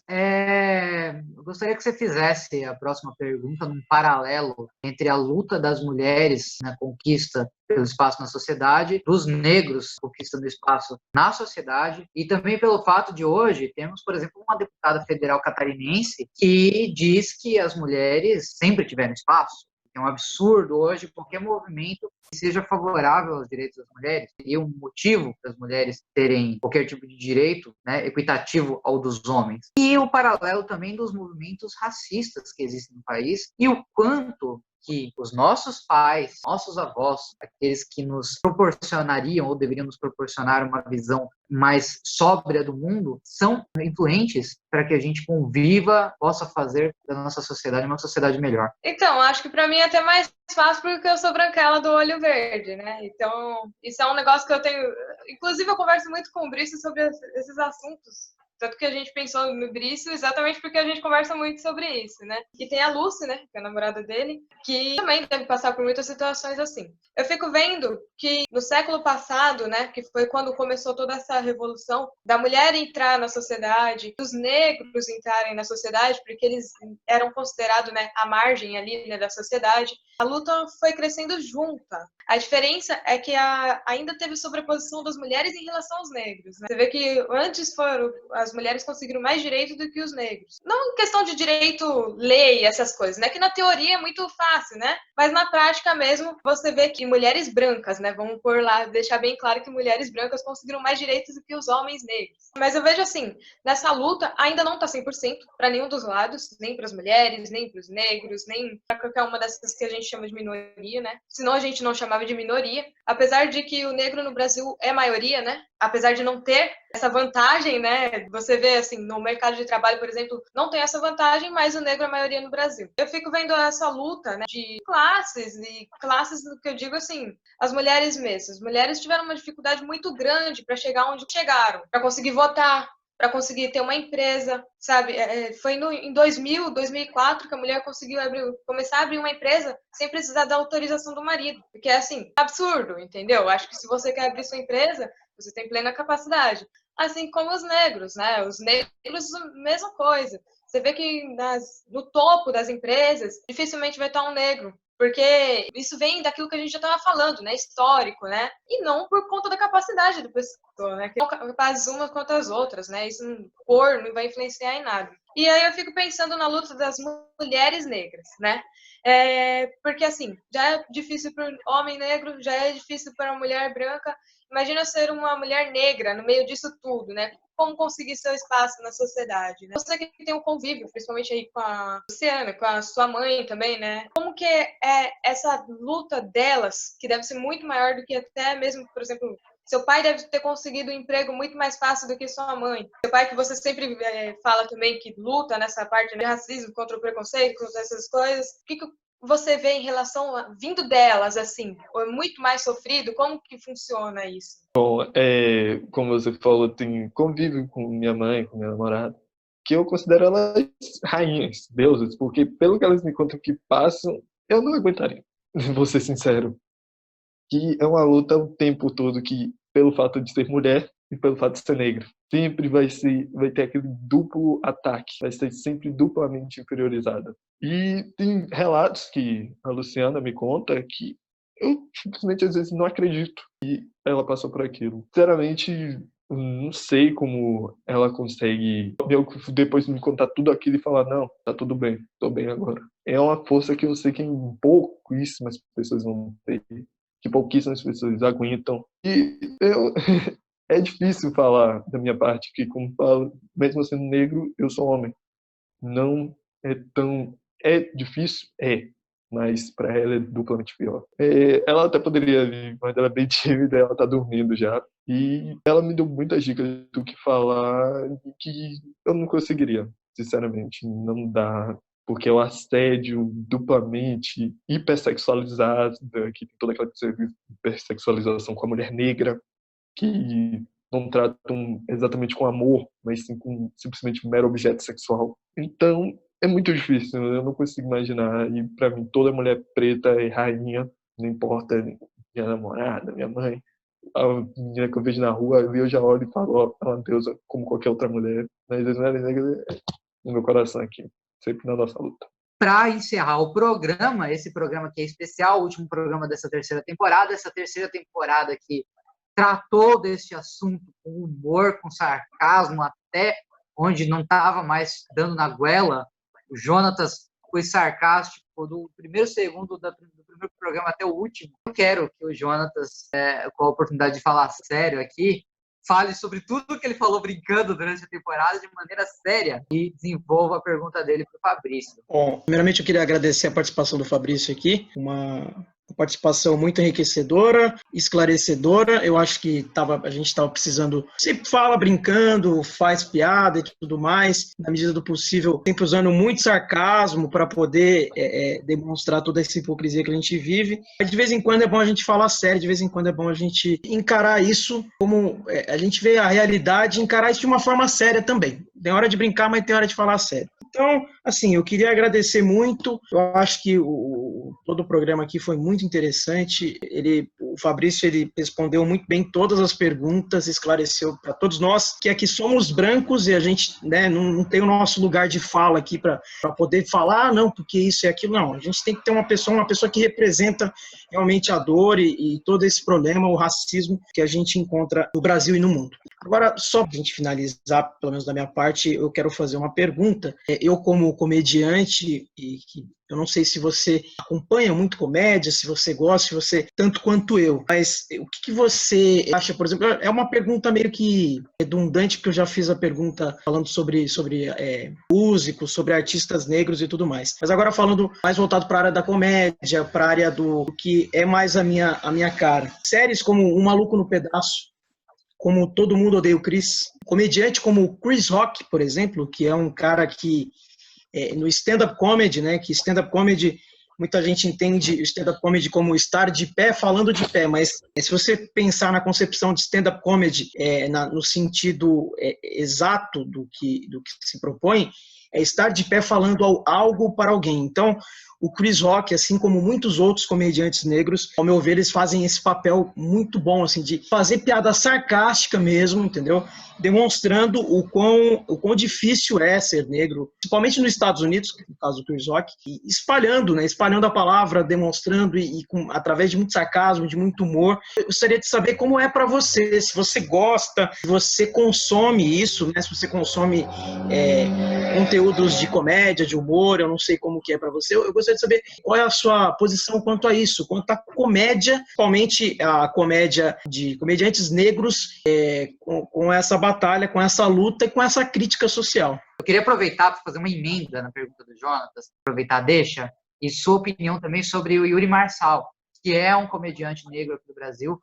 eu gostaria que você fizesse a próxima pergunta num paralelo entre a luta das mulheres na conquista pelo espaço na sociedade, dos negros conquistando espaço na sociedade, e também pelo fato de hoje temos, por exemplo, uma deputada federal catarinense que diz que as mulheres sempre tiveram espaço. É um absurdo hoje qualquer movimento que seja favorável aos direitos das mulheres. Seria um motivo para as mulheres terem qualquer tipo de direito, né, equitativo ao dos homens. E o paralelo também dos movimentos racistas que existem no país e o quanto que os nossos pais, nossos avós, aqueles que nos proporcionariam ou deveriam nos proporcionar uma visão mais sóbria do mundo, são influentes para que a gente conviva, possa fazer da nossa sociedade uma sociedade melhor. Então, acho que para mim é até mais fácil porque eu sou branquela do olho verde, né? Então, isso é um negócio que eu tenho... Inclusive, eu converso muito com o Brício sobre esses assuntos. Tanto que a gente pensou no Brício exatamente porque a gente conversa muito sobre isso, né? E tem a Lucy, né? Que é a namorada dele, que também deve passar por muitas situações assim. Eu fico vendo que no século passado, né? Que foi quando começou toda essa revolução da mulher entrar na sociedade, dos negros entrarem na sociedade, porque eles eram considerados, né, à margem ali, né, da sociedade. A luta foi crescendo junta. A diferença é que ainda teve sobreposição das mulheres em relação aos negros, né? Você vê que antes as mulheres conseguiram mais direito do que os negros. Não em questão de direito, lei, essas coisas, né? Que na teoria é muito fácil, né? Mas na prática mesmo, você vê que mulheres brancas, né? Vamos por lá, deixar bem claro que mulheres brancas conseguiram mais direitos do que os homens negros. Mas eu vejo assim, nessa luta ainda não tá 100% para nenhum dos lados, nem para as mulheres, nem para os negros, nem para qualquer uma dessas que a gente chama de minoria, né? Senão a gente não chamava de minoria. Apesar de que o negro no Brasil é maioria, né? Apesar de não ter essa vantagem, né? Você vê, assim, no mercado de trabalho, por exemplo, não tem essa vantagem, mas o negro é a maioria no Brasil. Eu fico vendo essa luta, né, de classes, e classes do que eu digo, assim, as mulheres mesmo. As mulheres tiveram uma dificuldade muito grande para chegar onde chegaram, para conseguir votar, para conseguir ter uma empresa, sabe? Foi em 2000, 2004 que a mulher conseguiu começar a abrir uma empresa sem precisar da autorização do marido. Porque é, assim, absurdo, entendeu? Acho que se você quer abrir sua empresa, você tem plena capacidade. Assim como os negros, né? Os negros, mesma coisa. Você vê que no topo das empresas, dificilmente vai estar um negro. Porque isso vem daquilo que a gente já estava falando, né? Histórico, né? E não por conta da capacidade do pessoa, né? Que não capazes umas contra as outras, né? Isso cor não vai influenciar em nada. E aí eu fico pensando na luta das mulheres negras, né? Porque assim, já é difícil para o homem negro, já é difícil para a mulher branca. Imagina ser uma mulher negra no meio disso tudo, né? Como conseguir seu espaço na sociedade, né? Você que tem um convívio, principalmente aí com a Luciana, com a sua mãe também, né? Como que é essa luta delas, que deve ser muito maior do que até mesmo, por exemplo, seu pai deve ter conseguido um emprego muito mais fácil do que sua mãe. Seu pai, que você sempre fala também que luta nessa parte de racismo, contra o preconceito, contra essas coisas. O que você vê em relação vindo delas, assim? Ou é muito mais sofrido? Como que funciona isso? Bom, como você falou, tem convívio com minha mãe, com minha namorada, que eu considero elas rainhas, deusas, porque pelo que elas me contam que passam, eu não aguentaria, vou ser sincero. Que é uma luta o tempo todo, que pelo fato de ser mulher e pelo fato de ser negra, sempre vai ter aquele duplo ataque, vai ser sempre duplamente inferiorizada. E tem relatos que a Luciana me conta que eu simplesmente às vezes não acredito que ela passou por aquilo. Sinceramente, não sei como ela consegue depois me contar tudo aquilo e falar, não, tá tudo bem, tô bem agora. É uma força que eu sei que pouquíssimas pessoas vão ter, que pouquíssimas pessoas aguentam. E é difícil falar da minha parte, que como falo, mesmo sendo negro, eu sou homem. Não é tão... É difícil? É. Mas para ela é duplamente pior. Ela até poderia vir, mas ela é bem tímida, ela tá dormindo já. E ela me deu muitas dicas do que falar que eu não conseguiria, sinceramente. Não dá, porque é o assédio duplamente hipersexualizado, que tem toda aquela hipersexualização com a mulher negra, que não tratam exatamente com amor, mas sim com simplesmente um mero objeto sexual. Então, é muito difícil, eu não consigo imaginar. E para mim, toda mulher preta é rainha, não importa minha namorada, minha mãe. a menina que eu vejo na rua, eu já olho e falo, ó, ela é uma deusa como qualquer outra mulher. Mas as mulheres negras é no meu coração aqui, sempre na nossa luta. Para encerrar o programa, esse programa que é especial, o último programa dessa terceira temporada, essa terceira temporada que tratou desse assunto com humor, com sarcasmo, até onde não estava mais dando na goela. O Jonatas foi sarcástico do primeiro segundo do primeiro programa até o último. Eu quero que o Jonatas, com a oportunidade de falar sério aqui, fale sobre tudo que ele falou brincando durante a temporada de maneira séria e desenvolva a pergunta dele para o Fabrício. Bom, primeiramente eu queria agradecer a participação do Fabrício aqui, uma participação muito enriquecedora, esclarecedora. Eu acho que a gente estava precisando, sempre fala brincando, faz piada e tudo mais, na medida do possível, sempre usando muito sarcasmo para poder demonstrar toda essa hipocrisia que a gente vive. Mas de vez em quando é bom a gente falar sério, de vez em quando é bom a gente encarar isso como a gente vê a realidade, encarar isso de uma forma séria também. Tem hora de brincar, mas tem hora de falar sério. Então, assim, eu queria agradecer muito. Eu acho que todo o programa aqui foi muito interessante. O Fabrício ele respondeu muito bem todas as perguntas, esclareceu para todos nós que aqui somos brancos e a gente, né, não tem o nosso lugar de fala aqui para poder falar, não, porque isso e aquilo. Não, a gente tem que ter uma pessoa que representa realmente a dor e todo esse problema, o racismo que a gente encontra no Brasil e no mundo. Agora, só para a gente finalizar, pelo menos da minha parte, eu quero fazer uma pergunta. Eu, como comediante, e que eu não sei se você acompanha muito comédia, se você gosta, se você, tanto quanto eu, mas o que você acha, por exemplo, é uma pergunta meio que redundante, porque eu já fiz a pergunta falando sobre músicos, sobre artistas negros e tudo mais. Mas agora falando mais voltado para a área da comédia, para a área do que é mais a minha cara. Séries como Um Maluco no Pedaço, como Todo Mundo Odeia o Chris, comediante como o Chris Rock, por exemplo, que é um cara que no stand-up comedy, né, que stand-up comedy, muita gente entende stand-up comedy como estar de pé falando de pé, mas se você pensar na concepção de stand-up comedy no sentido exato do que se propõe, é estar de pé falando algo para alguém. Então, o Chris Rock, assim como muitos outros comediantes negros, ao meu ver, eles fazem esse papel muito bom, assim, de fazer piada sarcástica mesmo, entendeu? Demonstrando o quão difícil é ser negro, principalmente nos Estados Unidos, no caso do Chris Rock, e espalhando a palavra, demonstrando através de muito sarcasmo, de muito humor. Eu gostaria de saber como é para você, se você gosta, se você consome isso, né? Se você consome conteúdos de comédia, de humor, eu não sei como que é para você. Eu gostaria de saber qual é a sua posição quanto a isso, quanto à comédia, principalmente a comédia de comediantes negros, com essa batalha, com essa luta e com essa crítica social. Eu queria aproveitar para fazer uma emenda na pergunta do Jonatas, aproveitar deixa, e sua opinião também sobre o Yuri Marçal, que é um comediante negro aqui do Brasil,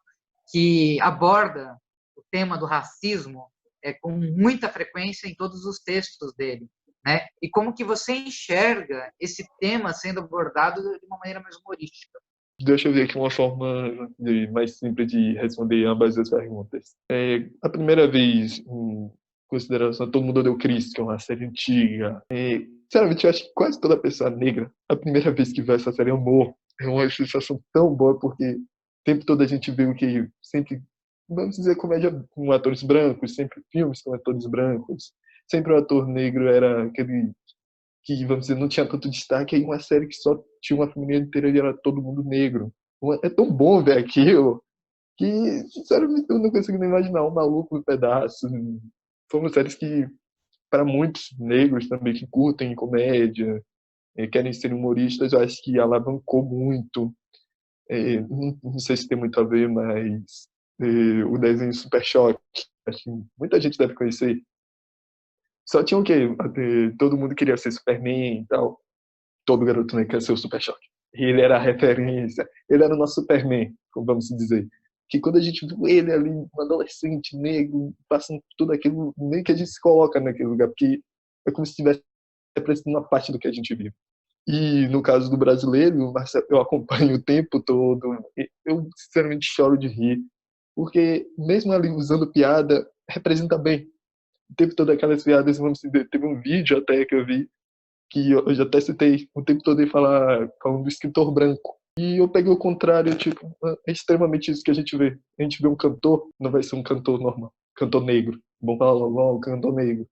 que aborda o tema do racismo com muita frequência em todos os textos dele, né? E como que você enxerga esse tema sendo abordado de uma maneira mais humorística? Deixa eu ver aqui uma forma mais simples de responder ambas as perguntas. A primeira vez, em consideração, Todo Mundo Odeia o Chris, que é uma série antiga. Sinceramente, eu acho que quase toda pessoa negra, a primeira vez que vê essa série amor, é uma sensação tão boa, porque o tempo todo a gente vê o que sempre, vamos dizer, comédia com atores brancos, sempre filmes com atores brancos. Sempre o ator negro era aquele que, vamos dizer, não tinha tanto destaque, aí uma série que só tinha uma família inteira e era todo mundo negro. É tão bom ver aquilo que, sinceramente, eu não consigo nem imaginar. Um Maluco no Pedaço. Foram séries que, para muitos negros também que curtem comédia, querem ser humoristas, eu acho que alavancou muito. Não sei se tem muito a ver, mas o desenho Super Choque, acho que muita gente deve conhecer. Só tinha o quê? Todo mundo queria ser Superman e tal. Todo garoto negro queria ser o Super Choque. E ele era a referência. Ele era o nosso Superman, como vamos dizer. Que quando a gente viu ele ali, um adolescente negro, passando por tudo aquilo, nem que a gente se coloca naquele lugar, porque é como se estivesse representando uma parte do que a gente vive. E no caso do brasileiro, eu acompanho o tempo todo. Eu, sinceramente, choro de rir. Porque mesmo ali usando piada, representa bem. O tempo todo aquelas piadas, vamos dizer, teve um vídeo até que eu vi, que eu já até citei, o tempo todo ele falando do escritor branco. E eu peguei o contrário, tipo, é extremamente isso que a gente vê. A gente vê um cantor, não vai ser um cantor normal, cantor negro. Vão falar logo, cantor negro,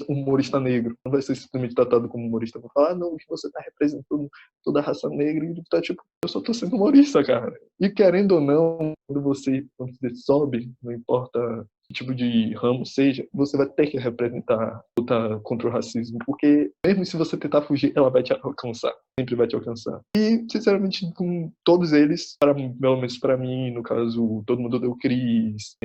humorista negro. Não vai ser simplesmente tratado como humorista. Vão falar, não, você tá representando toda a raça negra. E ele tá tipo, eu só tô sendo humorista, cara. E querendo ou não, quando você sobe, não importa que tipo de ramo seja, você vai ter que representar, lutar contra o racismo. Porque mesmo se você tentar fugir, ela vai te alcançar. Sempre vai te alcançar. E, sinceramente, com todos eles, pelo menos para mim, no caso, Todo Mundo Deu Cris,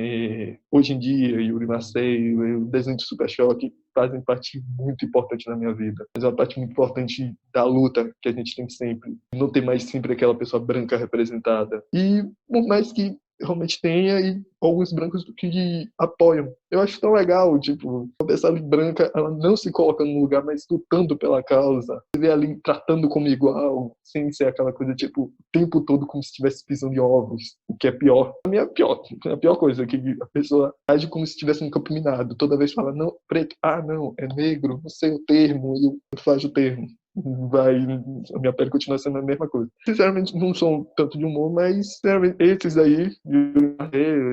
hoje em dia, Yuri Marcel, o desenho de Super Choque, fazem parte muito importante na minha vida. Mas é uma parte muito importante da luta que a gente tem sempre. Não ter mais sempre aquela pessoa branca representada. E, por mais que realmente tenha, e alguns brancos que apoiam. Eu acho tão legal, tipo, a pessoa branca, ela não se coloca no lugar, mas lutando pela causa. Você vê ali tratando como igual, sem ser aquela coisa, tipo, o tempo todo como se estivesse pisando em ovos, o que é pior. Pra mim é a pior coisa, que a pessoa age como se estivesse no campo minado. Toda vez fala, não, preto, não, é negro, não sei o termo, e eu faz o termo. A minha pele continua sendo a mesma coisa. Sinceramente, não sou tanto de humor, mas sinceramente, esses aí,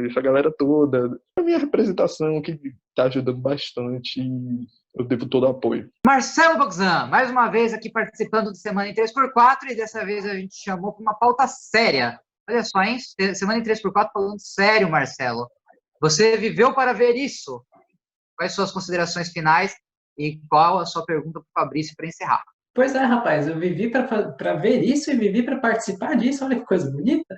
essa galera toda, a minha representação que tá ajudando bastante e eu devo todo apoio. Marcelo Boxan, mais uma vez aqui participando do Semana em 3x4 e dessa vez a gente chamou para uma pauta séria. Olha só, hein? Semana em 3x4 falando sério, Marcelo. Você viveu para ver isso? Quais suas considerações finais e qual a sua pergunta para o Fabrício para encerrar? Pois é, rapaz, eu vivi para ver isso e vivi para participar disso, olha que coisa bonita.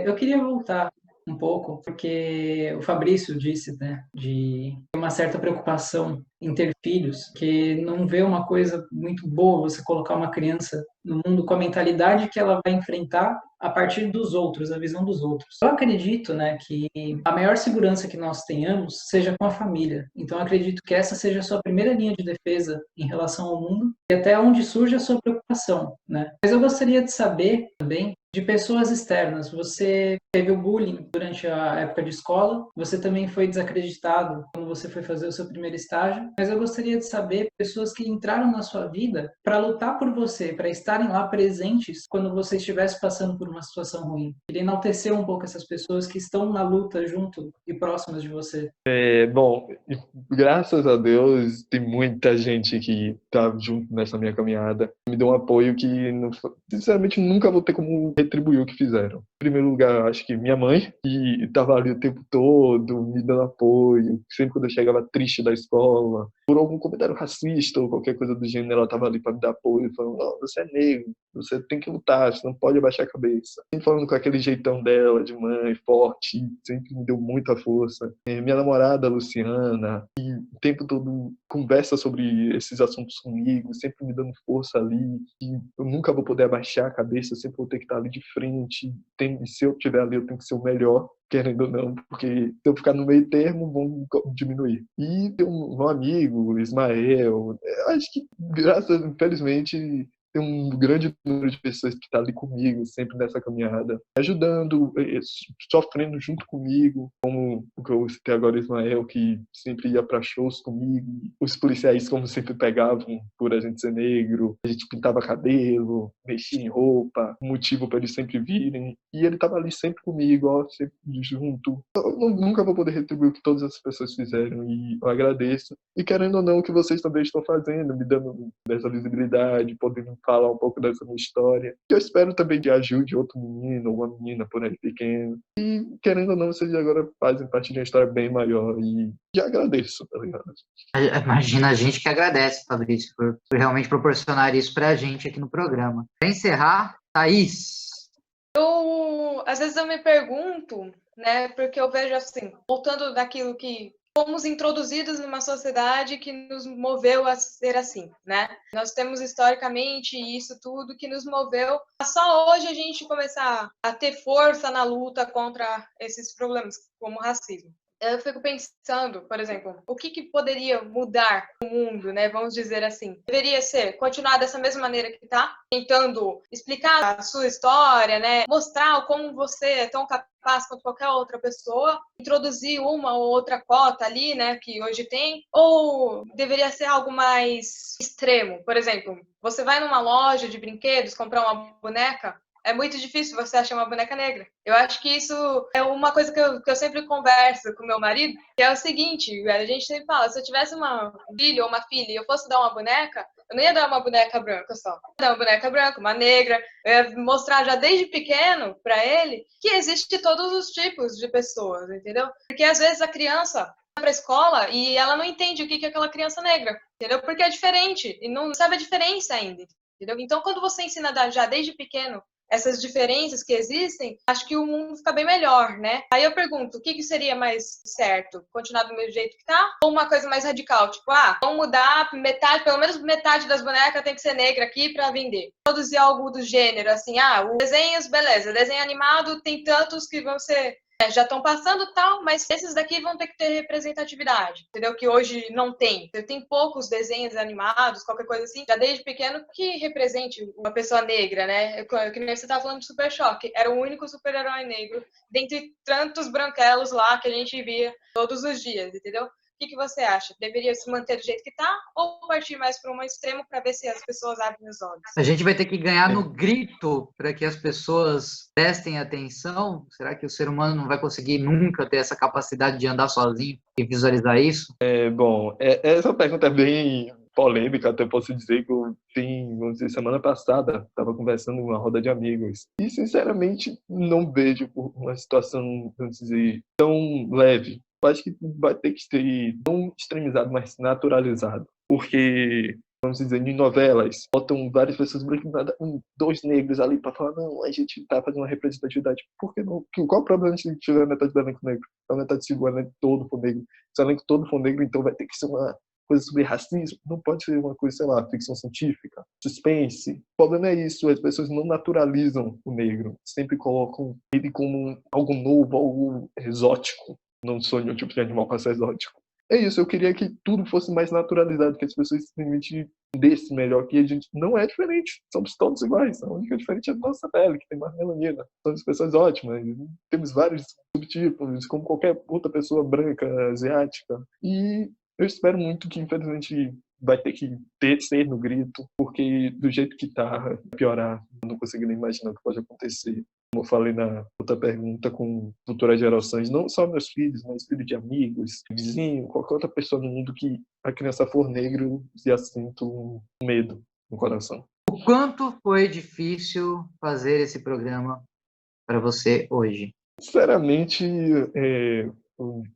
Eu queria voltar um pouco, porque o Fabrício disse, né, de uma certa preocupação em ter filhos, que não vê uma coisa muito boa você colocar uma criança no mundo com a mentalidade que ela vai enfrentar a partir dos outros, a visão dos outros. Eu acredito, né, que a maior segurança que nós tenhamos seja com a família. Então, eu acredito que essa seja a sua primeira linha de defesa em relação ao mundo e até onde surge a sua preocupação, né? Mas eu gostaria de saber também de pessoas externas. Você teve o bullying durante a época de escola, você também foi desacreditado quando você foi fazer o seu primeiro estágio, mas eu gostaria de saber pessoas que entraram na sua vida para lutar por você, para estarem lá presentes quando você estivesse passando por uma situação ruim. Queria enaltecer um pouco essas pessoas que estão na luta junto e próximas de você. Bom, graças a Deus tem muita gente que tá junto nessa minha caminhada, me deu um apoio que, sinceramente, nunca vou ter como retribuir o que fizeram. Em primeiro lugar, acho que minha mãe, que estava ali o tempo todo, me dando apoio, sempre quando eu chegava triste da escola, por algum comentário racista ou qualquer coisa do gênero, ela estava ali para me dar apoio, falando, não, você é negro, você tem que lutar, você não pode abaixar a cabeça. Sempre falando com aquele jeitão dela, de mãe, forte, sempre me deu muita força. Minha namorada, Luciana, que o tempo todo conversa sobre esses assuntos comigo, sempre me dando força ali, e eu nunca vou poder abaixar a cabeça, sempre vou ter que estar ali de frente, se eu estiver ali eu tenho que ser o melhor, querendo ou não, porque se eu ficar no meio termo, vão diminuir. E tem um amigo, Ismael, acho que, infelizmente, tem um grande número de pessoas que está ali comigo, sempre nessa caminhada, ajudando, sofrendo junto comigo, como o que eu citei agora, Ismael, que sempre ia para shows comigo, os policiais, como sempre, pegavam por a gente ser negro, a gente pintava cabelo, mexia em roupa, motivo para eles sempre virem, e ele estava ali sempre comigo, ó, sempre junto. Eu nunca vou poder retribuir o que todas essas pessoas fizeram, e eu agradeço. E querendo ou não, o que vocês também estão fazendo, me dando essa visibilidade, podendo falar um pouco dessa minha história. Eu espero também que ajude outro menino ou uma menina por aí pequeno. E, querendo ou não, vocês agora fazem parte de uma história bem maior. E agradeço, tá ligado? Imagina, a gente que agradece, Fabrício, por realmente proporcionar isso pra gente aqui no programa. Para encerrar, Thaís. Às vezes eu me pergunto, né, porque eu vejo assim, voltando daquilo que fomos introduzidos numa sociedade que nos moveu a ser assim, né? Nós temos historicamente isso tudo que nos moveu a só hoje a gente começar a ter força na luta contra esses problemas, como o racismo. eu fico pensando, por exemplo, o que poderia mudar o mundo, né? Vamos dizer assim. Deveria ser continuar dessa mesma maneira que está, tentando explicar a sua história, né? Mostrar como você é tão capaz quanto qualquer outra pessoa, introduzir uma ou outra cota ali, né? Que hoje tem, ou deveria ser algo mais extremo. Por exemplo, você vai numa loja de brinquedos comprar uma boneca. É muito difícil você achar uma boneca negra. Eu acho que isso é uma coisa que eu sempre converso com meu marido, que é o seguinte, a gente sempre fala, se eu tivesse uma filha ou uma filha e eu fosse dar uma boneca, eu não ia dar uma boneca branca só. Eu ia dar uma boneca branca, uma negra, eu ia mostrar já desde pequeno para ele que existe todos os tipos de pessoas, entendeu? Porque às vezes a criança vai para a escola e ela não entende o que é aquela criança negra, entendeu? Porque é diferente e não sabe a diferença ainda, entendeu? Então, quando você ensina já desde pequeno essas diferenças que existem, acho que o mundo fica bem melhor, né? Aí eu pergunto, o que seria mais certo? Continuar do mesmo jeito que tá? Ou uma coisa mais radical? Tipo, vamos mudar metade, pelo menos metade das bonecas tem que ser negra aqui para vender. Produzir algo do gênero, assim, os desenhos, beleza, desenho animado tem tantos que vão ser já estão passando tal, mas esses daqui vão ter que ter representatividade, entendeu? Que hoje não tem. Tem poucos desenhos animados, qualquer coisa assim, já desde pequeno, que represente uma pessoa negra, né? Que nem você estava falando de Super Choque, era o único super-herói negro, dentre tantos branquelos lá que a gente via todos os dias, entendeu? O que você acha? Deveria se manter do jeito que está ou partir mais para um extremo para ver se as pessoas abrem os olhos? A gente vai ter que ganhar no grito para que as pessoas prestem atenção? Será que o ser humano não vai conseguir nunca ter essa capacidade de andar sozinho e visualizar isso? Essa pergunta é bem polêmica, até posso dizer que vamos dizer, semana passada, estava conversando em uma roda de amigos e, sinceramente, não vejo uma situação, vamos dizer, tão leve. Acho que vai ter que ser não extremizado, mas naturalizado. Porque, vamos dizer, em novelas, botam várias pessoas brancas, dois negros ali para falar, não, a gente está fazendo uma representatividade. Por que não? Qual o problema se tiver metade do elenco negro? A metade do elenco todo for negro. Se o elenco todo for negro, então vai ter que ser uma coisa sobre racismo. Não pode ser uma coisa, sei lá, ficção científica, suspense. O problema é isso, as pessoas não naturalizam o negro. Sempre colocam ele como algo novo, algo exótico. Não sou nenhum tipo de animal para ser exótico. É isso, eu queria que tudo fosse mais naturalizado, que as pessoas simplesmente dessem melhor, que a gente não é diferente, somos todos iguais. A única diferença é a nossa pele, que tem mais melanina. Somos pessoas ótimas, temos vários subtipos, como qualquer outra pessoa branca, asiática. E eu espero muito que, infelizmente, vai ter que ser no grito, porque do jeito que tá, vai piorar. Eu não consigo nem imaginar o que pode acontecer. Como eu falei na outra pergunta, com futuras gerações, não só meus filhos, mas filhos de amigos, vizinho, qualquer outra pessoa no mundo que a criança for negro e sinta um medo no coração. O quanto foi difícil fazer esse programa para você hoje? Sinceramente,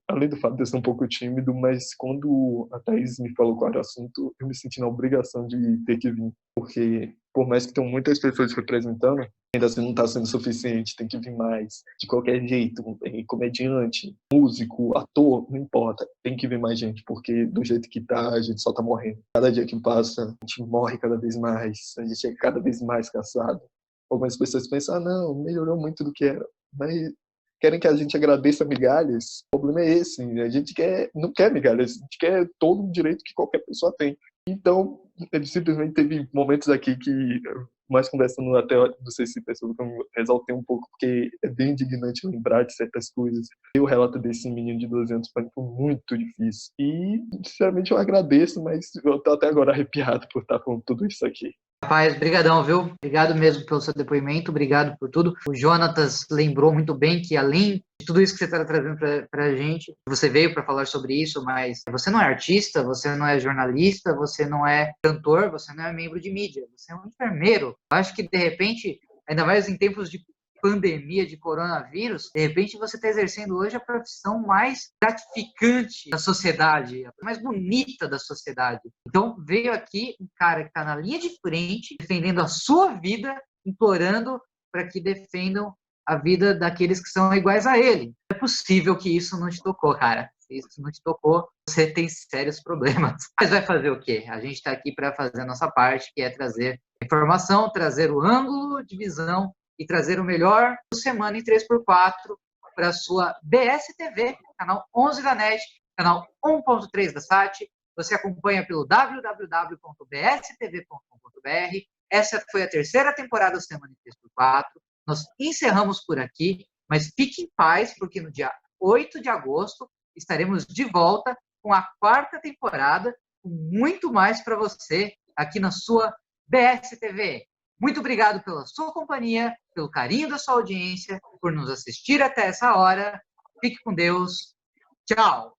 além do fato de eu ser um pouco tímido, mas quando a Thaís me falou qual era o assunto, eu me senti na obrigação de ter que vir, porque por mais que tenham muitas pessoas representando, ainda assim não está sendo suficiente, tem que vir mais, de qualquer jeito, comediante, músico, ator, não importa, tem que vir mais gente, porque do jeito que tá, a gente só tá morrendo. Cada dia que passa, a gente morre cada vez mais, a gente é cada vez mais cansado. Algumas pessoas pensam, não, melhorou muito do que era, mas querem que a gente agradeça migalhas. O problema é esse, a gente não quer migalhas, a gente quer todo o direito que qualquer pessoa tem. Então, ele simplesmente teve momentos aqui que, mais conversando até, não sei se pessoas que eu exaltei um pouco, porque é bem indignante lembrar de certas coisas. E o relato desse menino de 12 anos para mim foi muito difícil. E, sinceramente, eu agradeço, mas eu tô até agora arrepiado por estar falando tudo isso aqui. Rapaz, brigadão, viu? Obrigado mesmo pelo seu depoimento, obrigado por tudo. O Jonatas lembrou muito bem que, além de tudo isso que você está trazendo para a gente, você veio para falar sobre isso, mas você não é artista, você não é jornalista, você não é cantor, você não é membro de mídia, você é um enfermeiro. Eu acho que, de repente, ainda mais em tempos de pandemia de coronavírus, de repente você está exercendo hoje a profissão mais gratificante da sociedade, a mais bonita da sociedade. Então, veio aqui um cara que está na linha de frente, defendendo a sua vida, implorando para que defendam a vida daqueles que são iguais a ele. É possível que isso não te tocou, cara. Se isso não te tocou, você tem sérios problemas. Mas vai fazer o quê? A gente está aqui para fazer a nossa parte, que é trazer informação, trazer o ângulo de visão e trazer o melhor do Semana em 3x4 para a sua BSTV, canal 11 da NET, canal 1.3 da SAT. Você acompanha pelo www.bstv.com.br. Essa foi a terceira temporada do Semana em 3x4. Nós encerramos por aqui, mas fique em paz, porque no dia 8 de agosto estaremos de volta com a quarta temporada, com muito mais para você aqui na sua BSTV. Muito obrigado pela sua companhia, pelo carinho da sua audiência, por nos assistir até essa hora. Fique com Deus. Tchau!